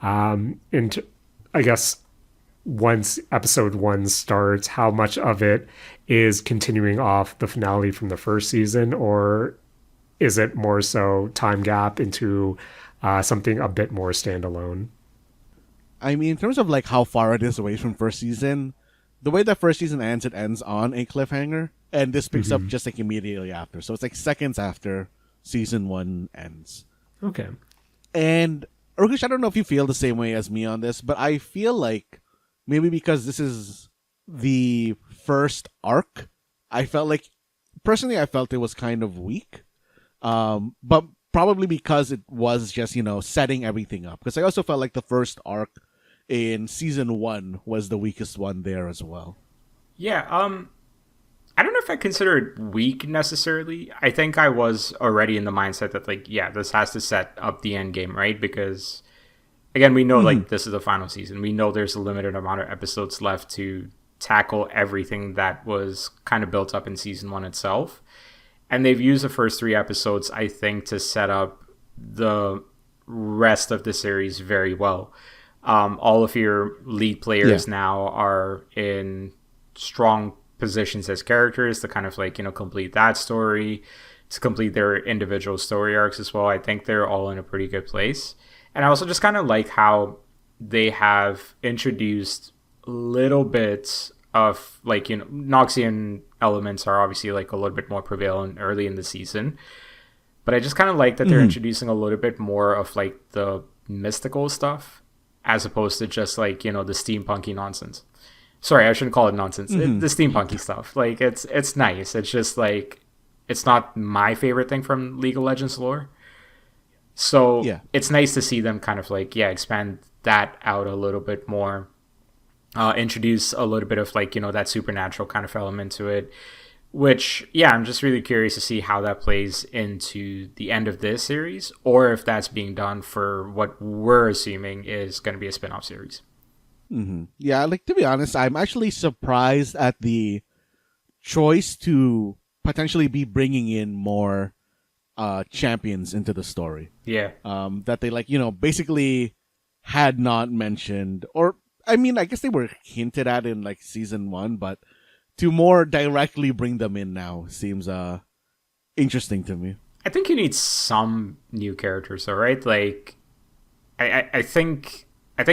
I guess once episode 1 starts, how much of it is continuing off the finale from the first season, or is it more so time gap into something a bit more standalone? I mean, in terms of like how far it is away from first season, the way that first season ends, it ends on a cliffhanger, and this picks up just like immediately after. So it's like seconds after season 1 ends. Okay. And Rakush, I don't know if you feel the same way as me on this, but I feel like maybe because this is the first arc, I felt it was kind of weak. But probably because it was just, setting everything up. Because I also felt like the first arc in season 1 was the weakest one there as well. Yeah, I don't know if I consider it weak necessarily. I think I was already in the mindset that, like, yeah, this has to set up the end game, right? Because, again, we know, like, this is the final season. We know there's a limited amount of episodes left to tackle everything that was kind of built up in season 1 itself. And they've used the first 3 episodes, I think, to set up the rest of the series very well. All of your lead players now are in strong positions as characters to kind of like, complete that story, to complete their individual story arcs as well. I think they're all in a pretty good place. And I also just kind of like how they have introduced little bits of like, Noxian elements are obviously like a little bit more prevalent early in the season. But I just kind of like that they're introducing a little bit more of like the mystical stuff, as opposed to just like, the steampunky nonsense. Sorry, I shouldn't call it nonsense. The steampunky stuff. Like, it's nice. It's just like, it's not my favorite thing from League of Legends lore. So it's nice to see them kind of like, expand that out a little bit more. Introduce a little bit of like, that supernatural kind of element to it. Which, I'm just really curious to see how that plays into the end of this series, or if that's being done for what we're assuming is going to be a spin-off series. Yeah, like, to be honest, I'm actually surprised at the choice to potentially be bringing in more champions into the story. Yeah. That they, like, basically had not mentioned, or, I mean, I guess they were hinted at in, like, season 1, but to more directly bring them in now seems interesting to me. I think you need some new characters, though, right? Like, I think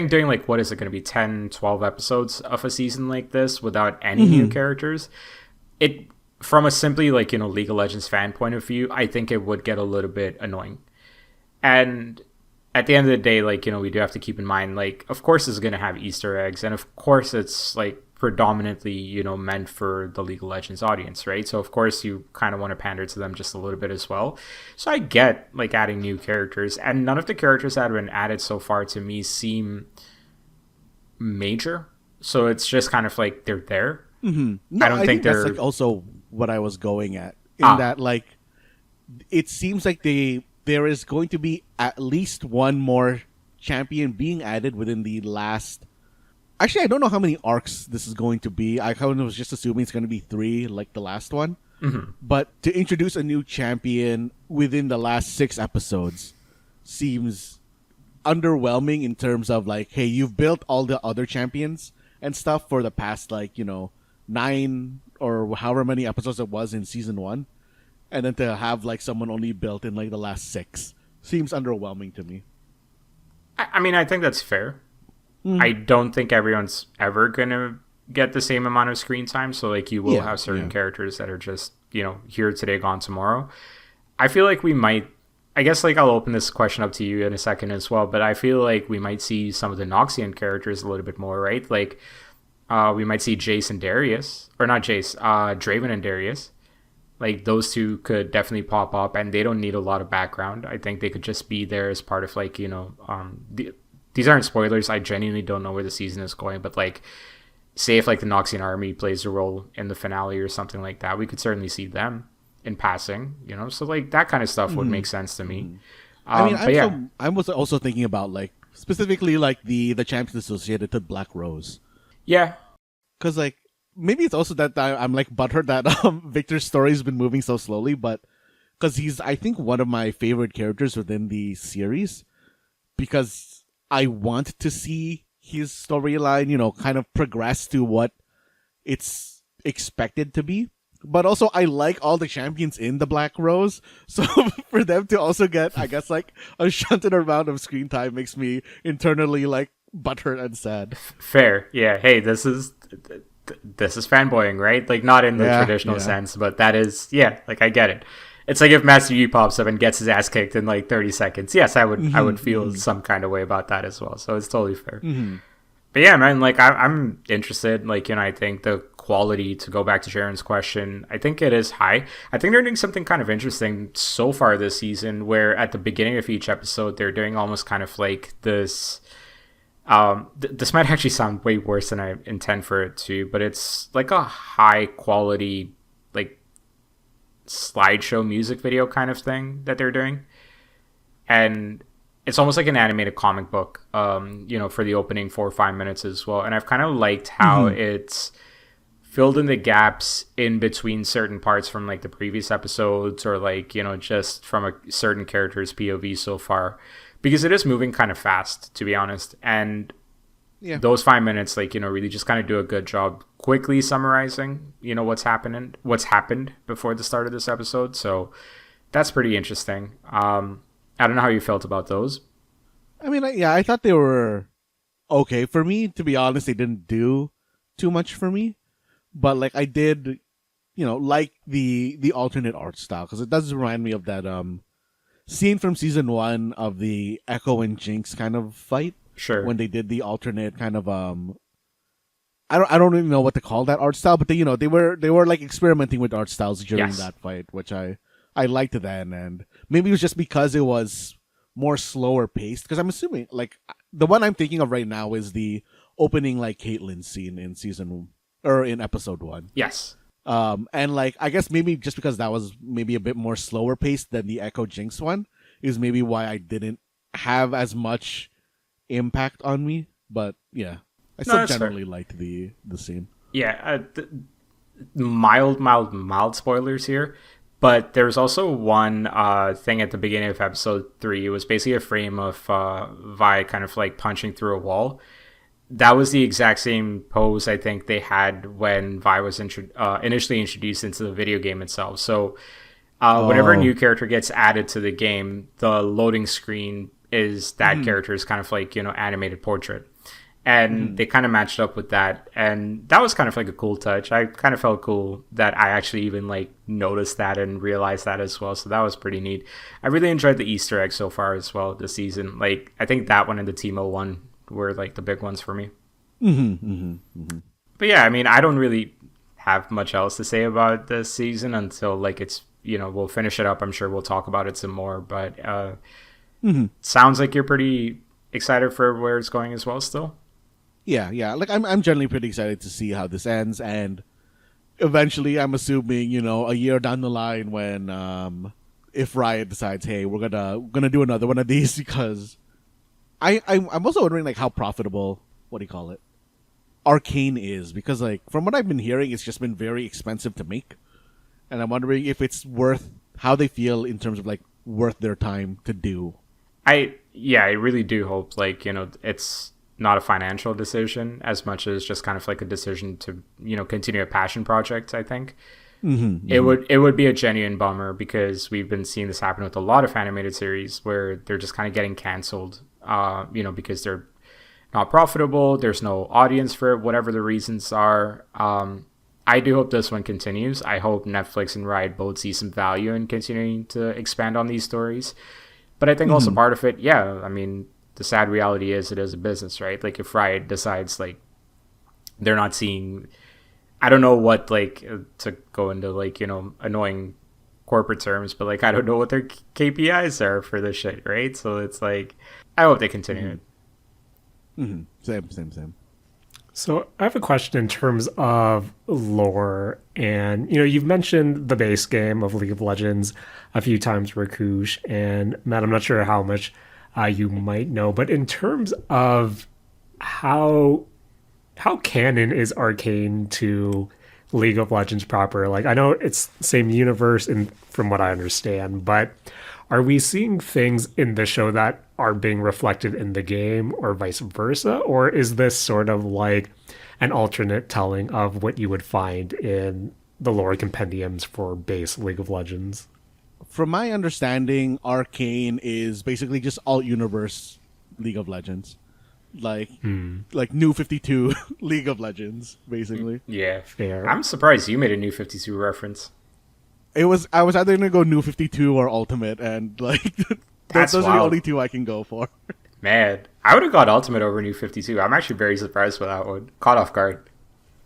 doing, like, what is it going to be, 10, 12 episodes of a season like this without any new characters, it, from a simply, like, League of Legends fan point of view, I think it would get a little bit annoying. And at the end of the day, like, we do have to keep in mind, like, of course it's going to have Easter eggs, and of course it's, like, predominantly, meant for the League of Legends audience, right? So of course you kind of want to pander to them just a little bit as well. So I get like adding new characters, and none of the characters that have been added so far to me seem major. So it's just kind of like they're there. No, I don't think they're that's like also what I was going at in that, like, it seems like there is going to be at least one more champion being added within the last. Actually, I don't know how many arcs this is going to be. I kind of was just assuming it's going to be 3, like the last one. But to introduce a new champion within the last 6 episodes seems underwhelming in terms of like, hey, you've built all the other champions and stuff for the past, like, 9 or however many episodes it was in season 1. and then to have like someone only built in like the last 6 seems underwhelming to me. I mean, I think that's fair. I don't think everyone's ever gonna get the same amount of screen time. So like you will have certain characters that are just, here today, gone tomorrow. I feel like we might, I guess like I'll open this question up to you in a second as well, but I feel like we might see some of the Noxian characters a little bit more, right? Like we might see Jace and Darius, or not Jace, Draven and Darius. Like those two could definitely pop up, and they don't need a lot of background. I think they could just be there as part of like, these aren't spoilers. I genuinely don't know where the season is going, but like, say if like the Noxian army plays a role in the finale or something like that, we could certainly see them in passing, so like that kind of stuff would make sense to me. I mean, I was also thinking about like specifically like the champions associated to Black Rose. Yeah, because like maybe it's also that I'm like butthurt that Victor's story's been moving so slowly, but because he's I think one of my favorite characters within the series, because I want to see his storyline, kind of progress to what it's expected to be. But also, I like all the champions in the Black Rose, so for them to also get, I guess, like a shunted amount of screen time makes me internally like butthurt and sad. Fair, yeah. Hey, this is fanboying, right? Like not in the traditional sense, but that is, like I get it. It's like if Master Yi pops up and gets his ass kicked in like 30 seconds. Yes, I would feel some kind of way about that as well. So it's totally fair. But yeah, man, like I'm interested. Like, I think the quality, to go back to Jaren's question, I think it is high. I think they're doing something kind of interesting so far this season, where at the beginning of each episode, they're doing almost kind of like this. This might actually sound way worse than I intend for it to, but it's like a high quality, like slideshow music video kind of thing that they're doing. And it's almost like an animated comic book, for the opening 4 or 5 minutes as well. And I've kind of liked how it's filled in the gaps in between certain parts from like the previous episodes, or like, just from a certain character's POV so far, because it is moving kind of fast, to be honest. And those 5 minutes, like, really just kind of do a good job quickly summarizing, what's happened before the start of this episode. So that's pretty interesting. I don't know how you felt about those. I mean, I thought they were okay for me. To be honest, they didn't do too much for me. But, like, I did, like the alternate art style. Because it does remind me of that scene from season 1 of the Echo and Jinx kind of fight. Sure. When they did the alternate kind of... I don't even know what to call that art style. But, they were like, experimenting with art styles during that fight. Which I liked then, and maybe it was just because it was more slower paced. Because I'm assuming, like, the one I'm thinking of right now is the opening, like, Caitlyn scene in in episode 1. Yes. And like, I guess maybe just because that was maybe a bit more slower paced than the Echo Jinx one is maybe why I didn't have as much impact on me. But yeah, I still generally liked the scene. Yeah, mild spoilers here. But there's also one thing at the beginning of episode 3. It was basically a frame of Vi kind of like punching through a wall. That was the exact same pose I think they had when Vi was initially introduced into the video game itself. So whenever a new character gets added to the game, the loading screen is that character's kind of like, animated portrait. And they kind of matched up with that. And that was kind of like a cool touch. I kind of felt cool that I actually even like noticed that and realized that as well. So that was pretty neat. I really enjoyed the Easter eggs so far as well this season. Like, I think that one and the Timo one were like the big ones for me. But yeah, I mean, I don't really have much else to say about this season until like it's, we'll finish it up. I'm sure we'll talk about it some more. But sounds like you're pretty excited for where it's going as well still. Yeah. Like, I'm generally pretty excited to see how this ends, and eventually, I'm assuming, a year down the line, when if Riot decides, hey, we're gonna do another one of these, because I'm also wondering like how profitable, what do you call it, Arcane is, because like from what I've been hearing, it's just been very expensive to make, and I'm wondering if it's worth how they feel in terms of like worth their time to do. I really do hope like it's not a financial decision as much as just kind of like a decision to continue a passion project, I think. It would be a genuine bummer because we've been seeing this happen with a lot of animated series where they're just kind of getting canceled, because they're not profitable. There's no audience for it, whatever the reasons are. I do hope this one continues. I hope Netflix and Riot both see some value in continuing to expand on these stories. But I think also part of it, yeah, I mean, the sad reality is it is a business, right? Like if Riot decides like they're not seeing, I don't know what, like, to go into like, annoying corporate terms, but like I don't know what their KPIs are for this shit, right? So it's like I hope they continue it. Same. So I have a question in terms of lore, and you've mentioned the base game of League of Legends a few times, Rakush, and Matt, I'm not sure how much you might know, but in terms of how canon is Arcane to League of Legends proper? Like I know it's the same universe, and from what I understand, but are we seeing things in the show that are being reflected in the game or vice versa? Or is this sort of like an alternate telling of what you would find in the lore compendiums for base League of Legends? From my understanding, Arcane is basically just alt universe League of Legends. Like New 52 League of Legends, basically. Yeah. Fair. I'm surprised you made a New 52 reference. I was either gonna go New 52 or Ultimate, and like That's those are the wild. only two I can go for. Man, I would have got Ultimate over New 52. I'm actually very surprised by that one. Caught off guard.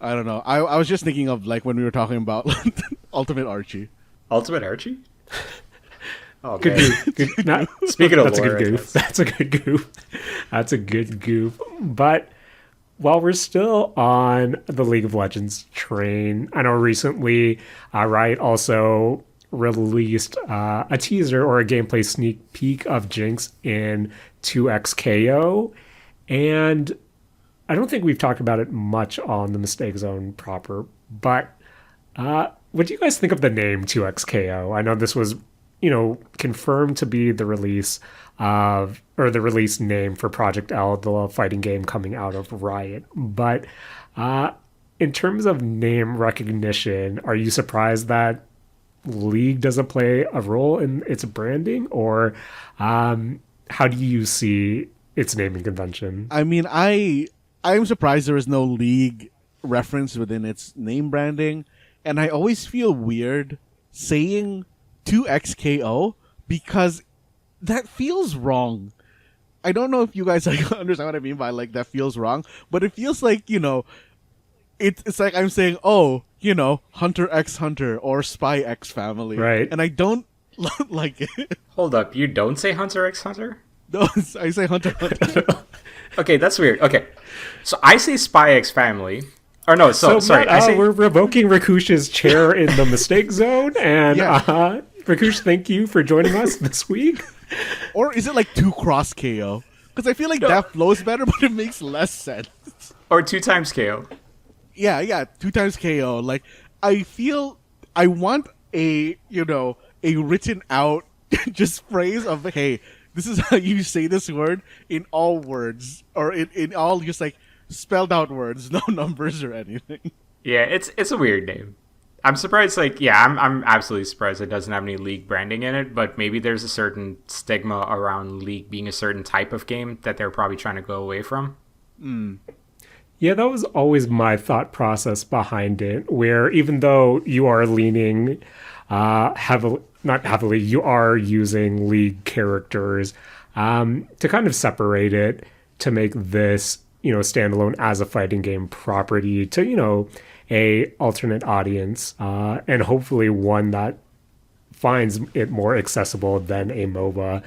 I don't know. I was just thinking of like when we were talking about Ultimate Archie. Ultimate Archie? Oh, Good man. goof. Good, not, Speaking of that's lore, a good goof. That's a good goof. That's a good goof. But while we're still on the League of Legends train, I know recently Riot also released a teaser or a gameplay sneak peek of Jinx in 2XKO. And I don't think we've talked about it much on the Mistake Zone proper, but what do you guys think of the name 2XKO? I know this was, confirmed to be the release or the release name for Project L, the fighting game coming out of Riot. But in terms of name recognition, are you surprised that League doesn't play a role in its branding, or how do you see its naming convention? I mean, I'm surprised there is no League reference within its name branding, and I always feel weird saying 2XKO because that feels wrong. I don't know if you guys like understand what I mean by like that feels wrong, but it feels like, it's like I'm saying, Hunter X Hunter or Spy X Family. Right. And I don't like it. Hold up, you don't say Hunter x Hunter? No, I say Hunter Hunter. Okay, that's weird. Okay, so I say Spy X Family. Or no, sorry. Matt, I say we're revoking Rakush's chair in the Mistake Zone, and Yeah. Rakush, thank you for joining us this week. Or is it like 2 cross KO? Because I feel like that flows better, but it makes less sense. or 2 times KO. Yeah, 2 times KO. Like, I feel I want a written out just phrase of, hey, this is how you say this word in all words, or in all just like spelled out words, no numbers or anything. Yeah, it's a weird name. I'm surprised. Like, yeah, I'm absolutely surprised it doesn't have any League branding in it. But maybe there's a certain stigma around League being a certain type of game that they're probably trying to go away from. Yeah, that was always my thought process behind it, where even though you are leaning heavily, not heavily, you are using League characters to kind of separate it, to make this, standalone as a fighting game property to, a alternate audience, and hopefully one that finds it more accessible than a MOBA.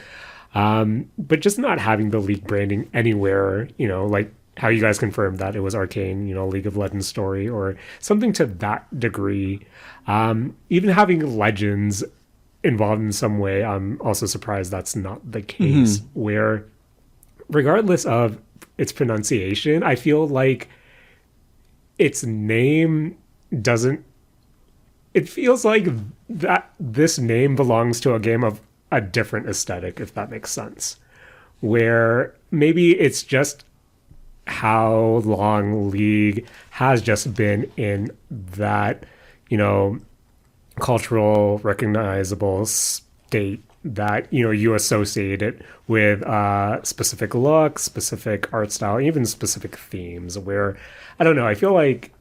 But just not having the League branding anywhere, like how you guys confirmed that it was Arcane, League of Legends story or something to that degree. Even having Legends involved in some way, I'm also surprised that's not the case, where regardless of its pronunciation, I feel like its name doesn't, it feels like that this name belongs to a game of a different aesthetic, if that makes sense, where maybe it's just how long League has just been in that, cultural recognizable state that you associate it with specific looks, specific art style, even specific themes. Where I don't know, I feel like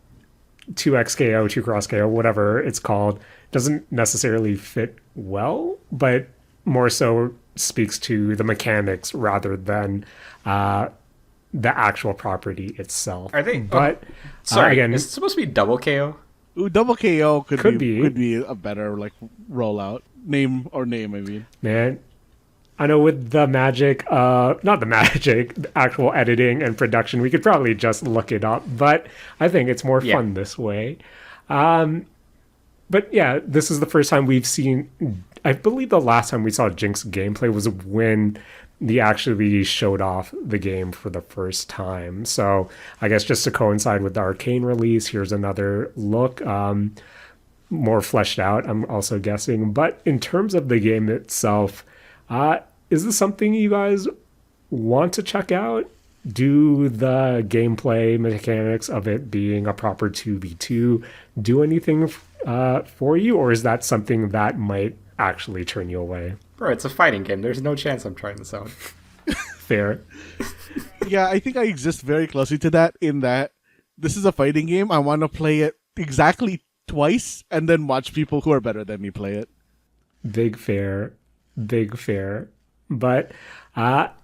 2XKO, 2XKO, whatever it's called, doesn't necessarily fit well, but more so speaks to the mechanics rather than the actual property itself. Are they? But Sorry, again, is it supposed to be double KO? Ooh, double KO Could could be. be a better like rollout name. I mean, man, I know with the magic, not the magic, the actual editing and production, we could probably just look it up. But I think it's more Yeah. fun this way. But yeah, this is the first time we've seen. I believe the last time we saw Jinx gameplay was when they actually showed off the game for the first time. So I guess just to coincide with the Arcane release, here's another look. More fleshed out, I'm also guessing. But in terms of the game itself, is this something you guys want to check out? Do the gameplay mechanics of it being a proper 2v2 do anything for you? Or is that something that might actually turn you away? Bro, it's a fighting game. There's no chance I'm trying this out. Fair. yeah, I think I exist very closely to that. In that this is a fighting game, I want to play it exactly twice and then watch people who are better than me play it. Big fair. Big fair. But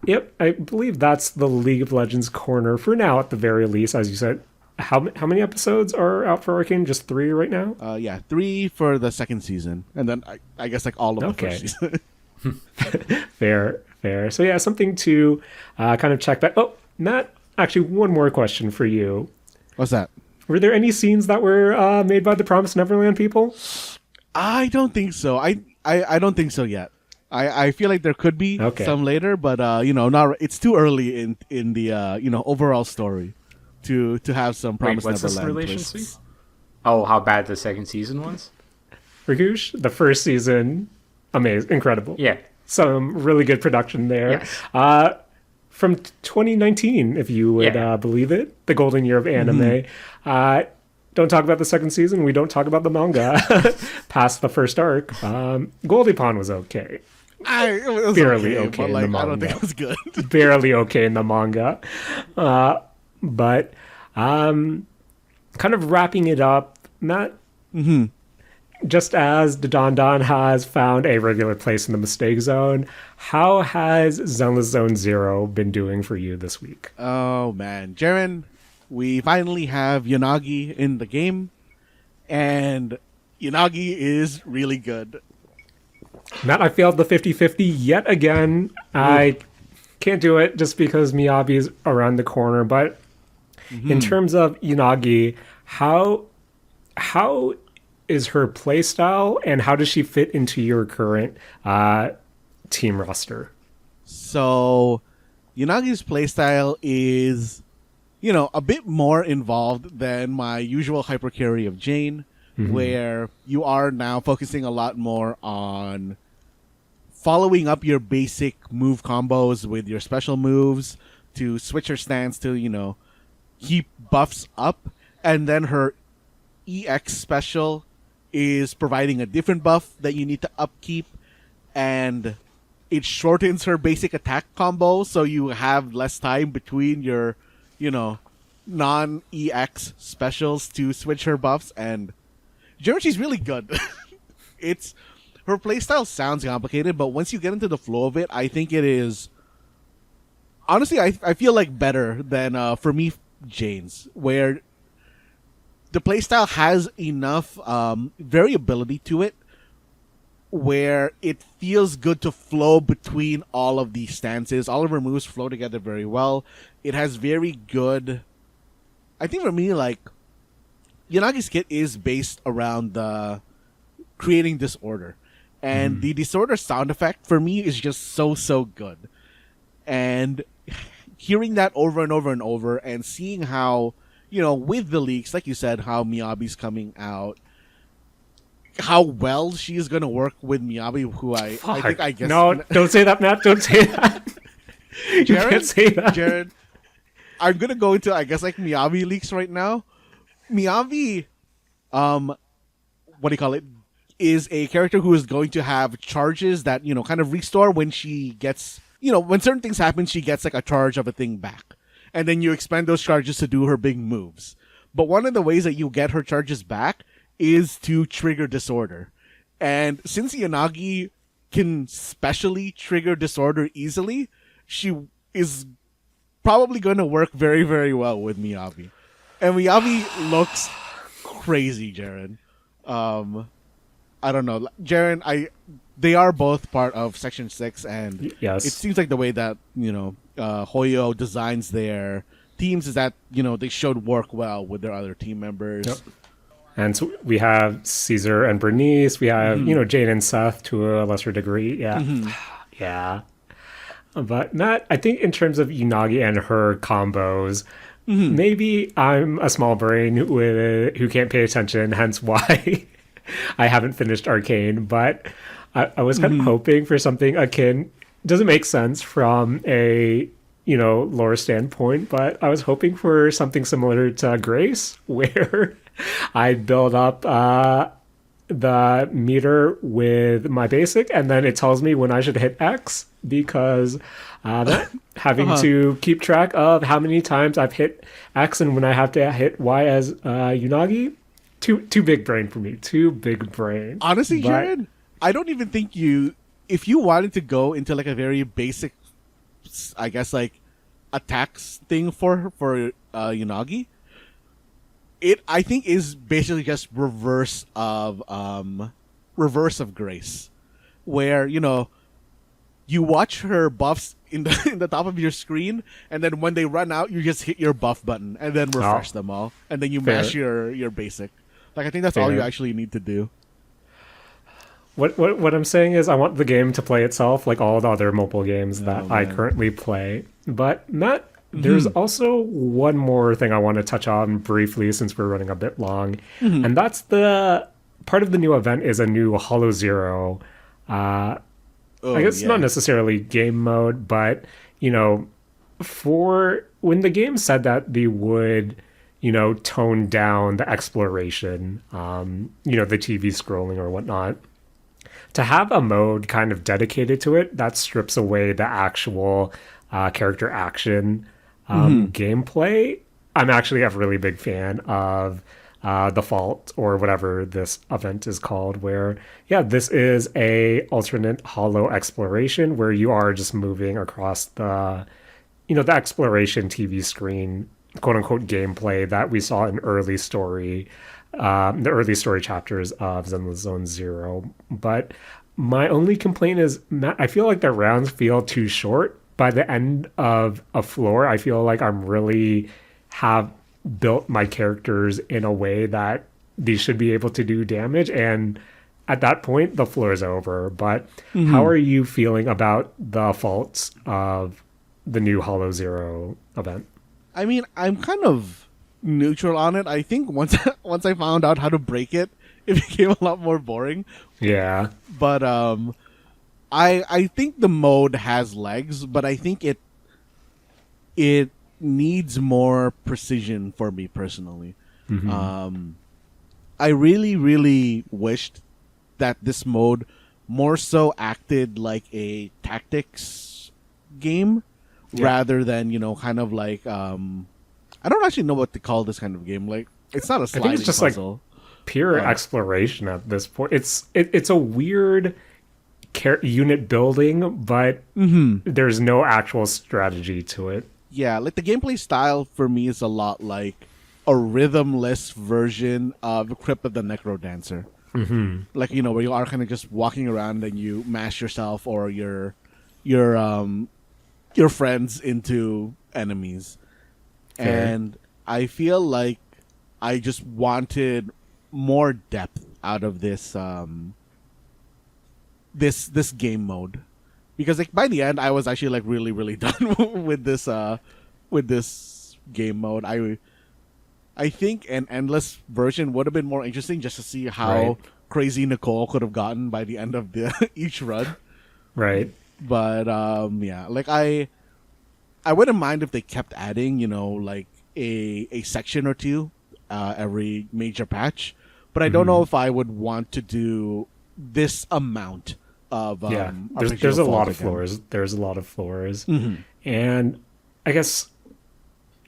yep, I believe that's the League of Legends corner for now, at the very least. As you said, how many episodes are out for Arcane? Just 3 right now? Yeah, 3 for the second season, and then I guess like all of the Okay. first season. Fair. So yeah, something to kind of check back. Oh, Matt, actually, one more question for you. What's that? Were there any scenes that were made by the Promised Neverland people? I don't think so. I don't think so yet. I feel like there could be Okay. some later, but not. It's too early in the overall story to have some Wait, Promised what's this Neverland relation twists. to? Oh, how bad the second season was? Rakush, the first season, amazing, incredible. Yeah. Some really good production there. Yes. From 2019, if you would Yeah. believe it, the golden year of anime. Don't talk about the second season. We don't talk about the manga past the first arc. Goldie Pond was okay. It was Barely okay but in like the I don't think manga. it was good. Barely okay in the manga. But kind of wrapping it up, Matt, just as Dandadan has found a regular place in the mistake zone, how has Zenless Zone Zero been doing for you this week? Oh man, Jaren, we finally have Yanagi in the game, and Yanagi is really good. Matt, I failed the 50-50 yet again. I can't do it just because Miyabi is around the corner. But in terms of Yanagi, how is her playstyle and how does she fit into your current team roster? So, Yanagi's playstyle is, a bit more involved than my usual hypercarry of Jane, where you are now focusing a lot more on following up your basic move combos with your special moves to switch her stance to, keep buffs up, and then her EX special is providing a different buff that you need to upkeep, and it shortens her basic attack combo, so you have less time between your, non-EX specials to switch her buffs, and she's really good. Her playstyle sounds complicated, but once you get into the flow of it, I think it is, honestly, I feel like better than, for me, Jane's, where the playstyle has enough variability to it where it feels good to flow between all of these stances. All of her moves flow together very well. It has very good... I think for me, like, Yanagi's kit is based around the creating disorder. And the disorder sound effect for me is just so good. And hearing that over and over and over and seeing how, with the leaks, like you said, how Miyabi's coming out, how well she is going to work with Miyabi, who I think I guess... No, don't say that, Matt. Don't say that. You can't say that. Jaren, I'm going to go into, I guess, like Miyabi leaks right now. Miyabi, what do you call it? is a character who is going to have charges that, kind of restore when she gets, when certain things happen, she gets like a charge of a thing back. And then you expend those charges to do her big moves. But one of the ways that you get her charges back is to trigger Disorder. And since Yanagi can specially trigger Disorder easily, she is probably going to work very, very well with Miyabi. And Miyabi looks crazy, Jaren. I don't know, Jaren. They are both part of Section 6, and yes, it seems like the way that Hoyo designs their teams is that they should work well with their other team members. Yep. And so we have Caesar and Bernice. We have Jane and Seth to a lesser degree. Yeah, yeah. But Matt, I think in terms of Unagi and her combos, maybe I'm a small brain who can't pay attention. Hence why I haven't finished Arcane. But I was kind of hoping for something akin. Doesn't make sense from a lore standpoint, but I was hoping for something similar to Grace, where I build up the meter with my basic, and then it tells me when I should hit X, because having to keep track of how many times I've hit X and when I have to hit Y as Unagi, too big brain for me. Too big brain. Honestly, Jared, I don't even think if you wanted to go into like a very basic, I guess, like attacks thing for Unagi, I think is basically just reverse of Grace, where you watch her buffs in the top of your screen, and then when they run out, you just hit your buff button and then refresh them all, and then you mash your basic. Like, I think that's all you actually need to do. What I'm saying is I want the game to play itself like all the other mobile games that I currently play. But Matt, there's also one more thing I want to touch on briefly since we're running a bit long. And that's the part of the new event is a new Hollow Zero. I guess not necessarily game mode, but, for when the game said that they would, tone down the exploration, the TV scrolling or whatnot, to have a mode kind of dedicated to it that strips away the actual character action gameplay. I'm actually a really big fan of the Fault, or whatever this event is called, where this is a alternate hollow exploration where you are just moving across the the exploration TV screen, quote unquote, gameplay that we saw in the early story chapters of Zenless Zone Zero. But my only complaint is, Matt, I feel like the rounds feel too short. By the end of a floor, I feel like I'm really have built my characters in a way that they should be able to do damage, and at that point the floor is over. But how are you feeling about the faults of the new Hollow Zero event? I mean, I'm kind of neutral on it. I think once I found out how to break it, it became a lot more boring. Yeah. But I think the mode has legs, but I think it needs more precision for me personally. I really, really wished that this mode more so acted like a tactics game rather than, kind of like I don't actually know what to call this kind of game. Like, it's not a sliding I think it's just puzzle. Like pure exploration at this point. It's a weird unit building, but there's no actual strategy to it. Yeah, like the gameplay style for me is a lot like a rhythmless version of Crypt of the Necrodancer. Like, where you are kind of just walking around and you mash yourself or your friends into enemies. Fair. And I feel like I just wanted more depth out of this this game mode, because like by the end I was actually like really, really done with this game mode. I think an endless version would have been more interesting, just to see how crazy Nicole could have gotten by the end of each run. Right. But like I wouldn't mind if they kept adding, like a section or two every major patch. But I don't know if I would want to do this amount of Yeah, Arpeggio there's a lot Falls of again. floors. There's a lot of floors. Mm-hmm. And I guess,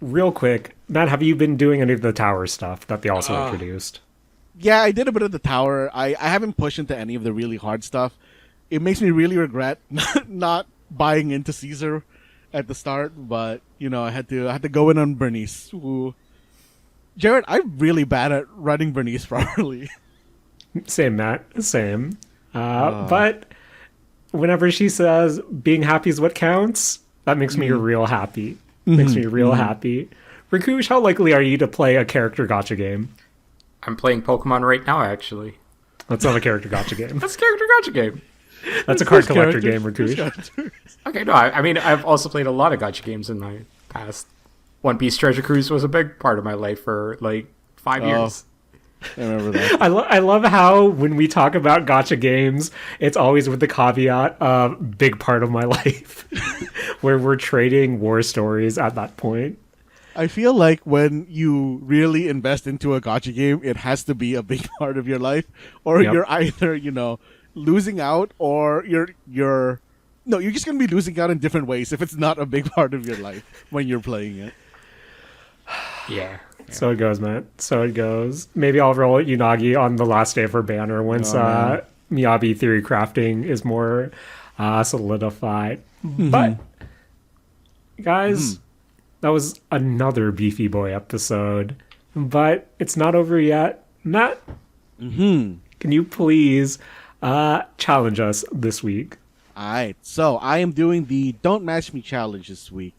real quick, Matt, have you been doing any of the tower stuff that they also introduced? Yeah, I did a bit of the tower. I haven't pushed into any of the really hard stuff. It makes me really regret not buying into Caesar at the start, but you know, I had to go in on Bernice. Who, Jared, I'm really bad at running Bernice properly. Same, Matt. Same. But whenever she says being happy is what counts, that makes me real happy. Makes me real happy. Rakush, how likely are you to play a character gotcha game? I'm playing Pokemon right now, actually. That's not a character gotcha game. That's a character gotcha game. That's a card There's collector characters. game, Rakush. Okay, no, I mean, I've also played a lot of gotcha games in my past. One Piece Treasure Cruise was a big part of my life for like 5 years. I remember that. I love how when we talk about gotcha games, it's always with the caveat of big part of my life, where we're trading war stories at that point. I feel like when you really invest into a gotcha game, it has to be a big part of your life, or Yep. you're either, you know, losing out, or you're just gonna be losing out in different ways if it's not a big part of your life when you're playing it. Yeah. So it goes, man. So it goes. Maybe I'll roll Unagi on the last day of her banner once Miyabi theory crafting is more solidified. But, guys, that was another Beefy Boy episode. But it's not over yet. Matt, can you please challenge us this week? Alright, so I am doing the Don't Match Me challenge this week.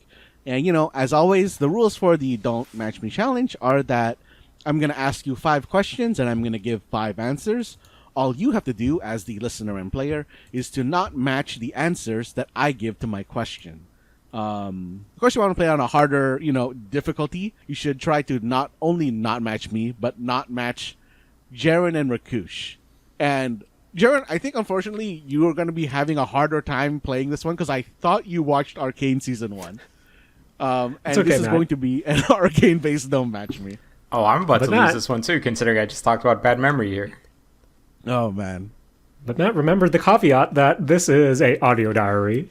And, you know, as always, the rules for the Don't Match Me challenge are that I'm going to ask you 5 questions and I'm going to give 5 answers. All you have to do as the listener and player is to not match the answers that I give to my question. Of course, you want to play on a harder, you know, difficulty. You should try to not only not match me, but not match Jaren and Rakush. And Jaren, I think unfortunately you are going to be having a harder time playing this one because I thought you watched Arcane Season 1. And okay, this is Matt. going to be an Arcane-based Don't Match Me. Oh, I'm about But to Matt- lose this one too, considering I just talked about bad memory here. Oh, man. But Matt, remember the caveat that this is a audio diary.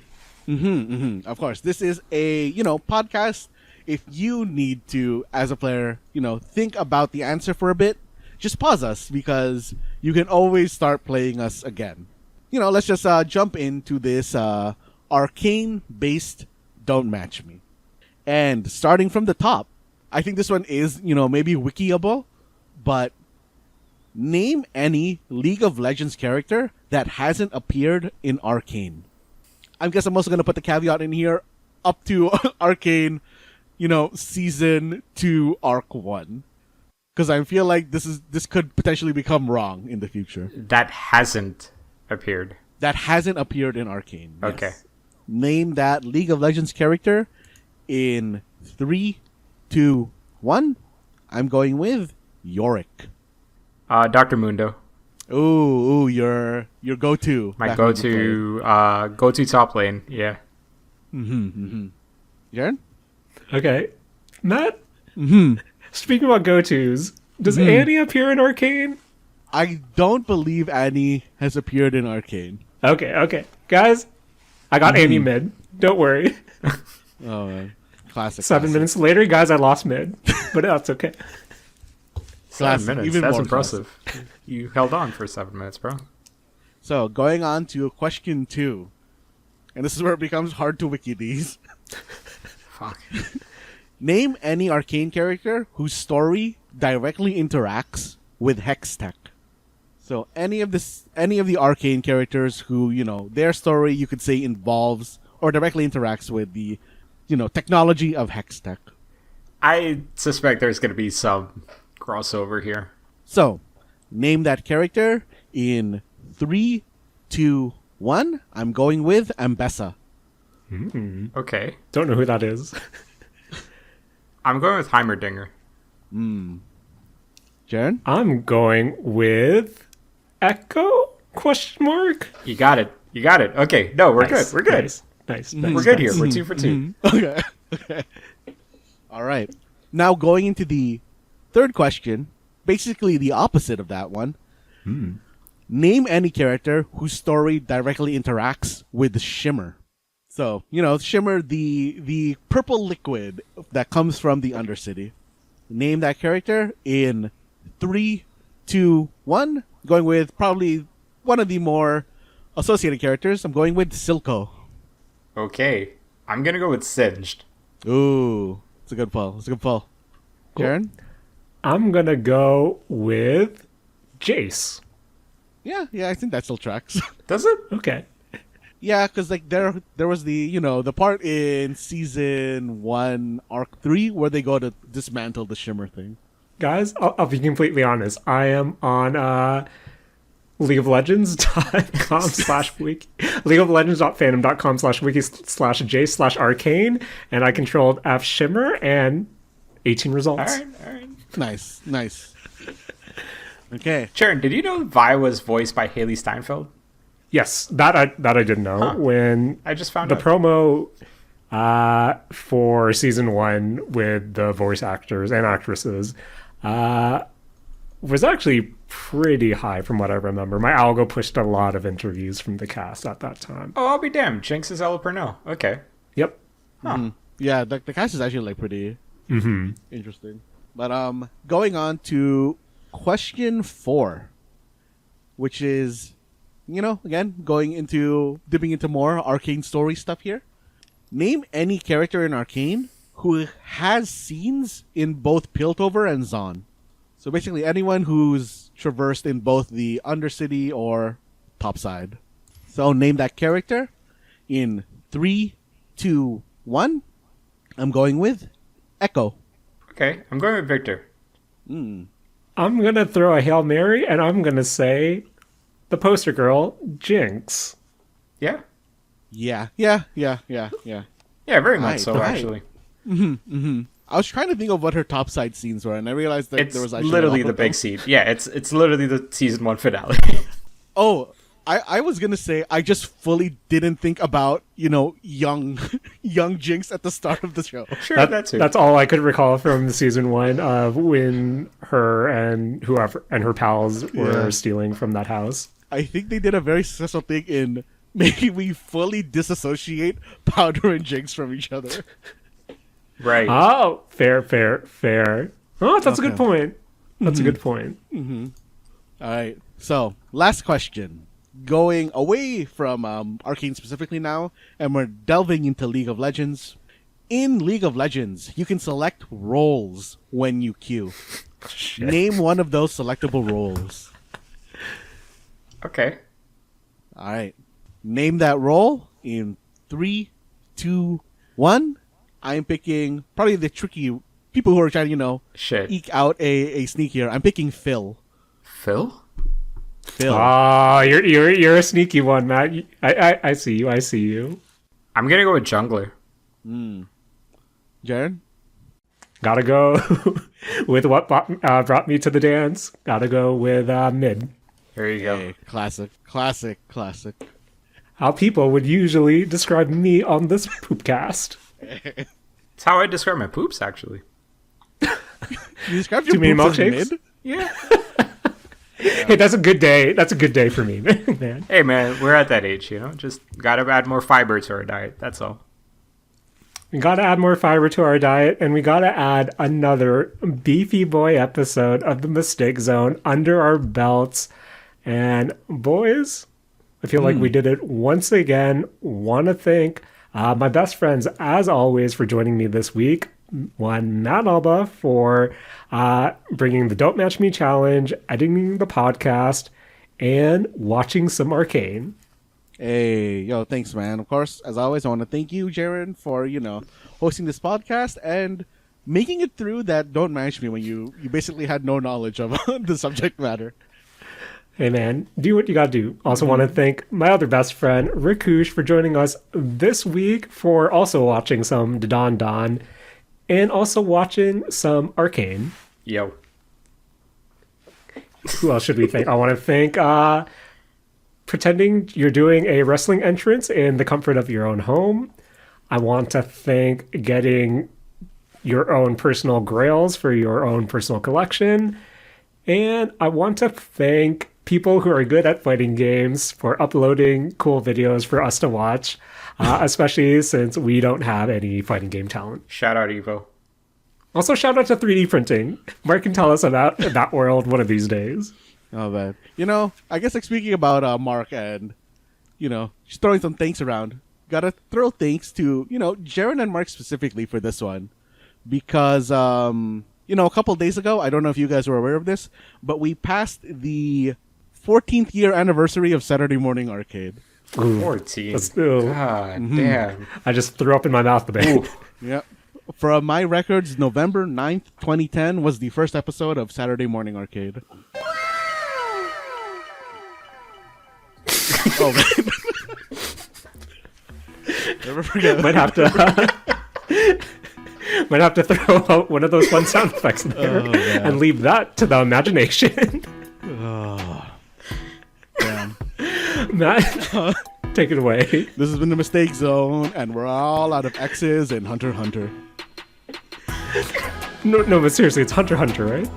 Of course, this is a, you know, podcast. If you need to, as a player, you know, think about the answer for a bit, just pause us because you can always start playing us again. You know, let's just jump into this Arcane-based Don't Match Me. And starting from the top, I think this one is, you know, maybe wikiable, but name any League of Legends character that hasn't appeared in Arcane. I guess I'm also going to put the caveat in here up to Arcane, you know, Season 2, Arc 1. Because I feel like this could potentially become wrong in the future. That hasn't appeared. That hasn't appeared in Arcane. Yes. Okay. Name that League of Legends character in 3, 2, 1. I'm going with Yorick. Dr. Mundo. Ooh, your go-to. My back when you go-to top lane. Yeah. played. Jaren? Okay. Matt, speaking about go-tos, does Annie appear in Arcane? I don't believe Annie has appeared in Arcane. Okay. Guys, I got Annie mid. Don't worry. Oh, man. Classic. 7 classic. minutes later, guys, I lost mid. But that's okay. 7 Classic, minutes. even That's more impressive. You held on for 7 minutes, bro. So, going on to question 2. And this is where it becomes hard to wiki these. Fuck. Name any Arcane character whose story directly interacts with Hextech. So any of the Arcane characters who, you know, their story you could say involves or directly interacts with the, you know, technology of Hextech. I suspect there's going to be some crossover here. So, name that character in 3, 2, 1. I'm going with Ambessa. Okay. Don't know who that is. I'm going with Heimerdinger. Jaren? I'm going with Echo? Question mark? You got it. Okay. No, we're good. We're good. Nice. We're good here. We're 2 for 2. Okay. All right. Now going into the third question, basically the opposite of that one. Name any character whose story directly interacts with Shimmer. So, Shimmer, the purple liquid that comes from the Undercity. Name that character in 3, 2, 1. Going with probably one of the more associated characters. I'm going with Silco. Okay. I'm going to go with Singed. Ooh, it's a good pull. Cool. Jaren? I'm going to go with Jace. Yeah, I think that still tracks. Does it? Okay. Yeah, because there was the part in season 1, arc 3, where they go to dismantle the Shimmer thing. Guys, I'll be completely honest. I am on leagueoflegends.com/wiki, leagueoflegends.fandom.com/wiki/J/Arcane, and I controlled F Shimmer and 18 results. All right. Nice. Okay. Jaren, did you know Vi was voiced by Haley Steinfeld? Yes, that I did know. Huh. When I just found the out. promo for season 1 with the voice actors and actresses was actually pretty high from what I remember. My algo pushed a lot of interviews from the cast at that time. Oh, I'll be damned. Jinx is Ella Purnell. Okay. Yep. Huh. Yeah, the cast is actually pretty interesting. But going on to question 4, which is, again, dipping into more Arcane story stuff here. Name any character in Arcane who has scenes in both Piltover and Zon. So basically anyone who's traversed in both the Undercity or Topside. So name that character in 3, 2, 1. I'm going with Echo. Okay. I'm going with Victor. I'm going to throw a Hail Mary, and I'm going to say the poster girl, Jinx. Yeah. Yeah, Yeah, very much so, right. actually. I was trying to think of what her Topside scenes were, and I realized that It's there was actually literally all the of them. big seed. Yeah, it's literally the season 1 finale. Oh, I was gonna say I just fully didn't think about young Jinx at the start of the show. Sure, that's it. That's all I could recall from season 1 of when her and whoever and her pals were Yeah. stealing from that house. I think they did a very successful thing in making me fully disassociate Powder and Jinx from each other. Right. Oh, fair. Oh, that's a good Okay. point. That's a good point. All right. So, last question. Going away from Arcane specifically now, and we're delving into League of Legends. In League of Legends, you can select roles when you queue. Shit. Name one of those selectable roles. Okay. All right. Name that role in 3, 2, 1. I'm picking probably the tricky people who are trying to, Shit. eke out a sneak here. I'm picking Phil. Phil? Phil. Oh, you're a sneaky one, Matt. I see you. I'm gonna go with jungler. Jaren? Gotta go with what brought me to the dance. Gotta go with mid. Here you go. Hey, classic. How people would usually describe me on this poopcast. It's how I describe my poops, actually. You described your Too many poops as milkshakes? mid? Yeah. Hey, that's a good day. That's a good day for me, man. Hey, man, we're at that age, Just gotta add more fiber to our diet. That's all. We gotta add more fiber to our diet, and we gotta add another beefy boy episode of the Mistake Zone under our belts. And boys, I feel like we did it once again. Want to thank my best friends, as always, for joining me this week. One, Matt Alba, for bringing the Don't Match Me challenge, editing the podcast, and watching some Arcane. Hey, yo, thanks, man. Of course, as always, I want to thank you, Jaren, for, hosting this podcast and making it through that Don't Match Me when you basically had no knowledge of the subject matter. Hey, man, do what you gotta do. Also want to thank my other best friend, Rakush, for joining us this week, for also watching some Dandadan, and also watching some Arcane. Yo. Who else should we thank? I want to thank pretending you're doing a wrestling entrance in the comfort of your own home. I want to thank getting your own personal grails for your own personal collection. And I want to thank people who are good at fighting games for uploading cool videos for us to watch, especially since we don't have any fighting game talent. Shout out Evo. Also, shout out to 3D printing. Mark can tell us about that world one of these days. Oh man, you know, I guess like speaking about Mark and just throwing some thanks around. Gotta throw thanks to Jaren and Mark specifically for this one because a couple days ago, I don't know if you guys were aware of this, but we passed the 14th year anniversary of Saturday Morning Arcade. 14. God damn. I just threw up in my mouth a bit. Yeah. From my records, November 9th, 2010 was the first episode of Saturday Morning Arcade. Oh, man. Never forget. Might have to throw out one of those fun sound effects there and leave that to the imagination. Oh. Damn. Matt, take it away. This has been the Mistake Zone, and we're all out of X's and Hunter x Hunter. No, but seriously, it's Hunter x Hunter, right?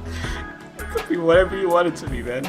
It could be whatever you want it to be, man.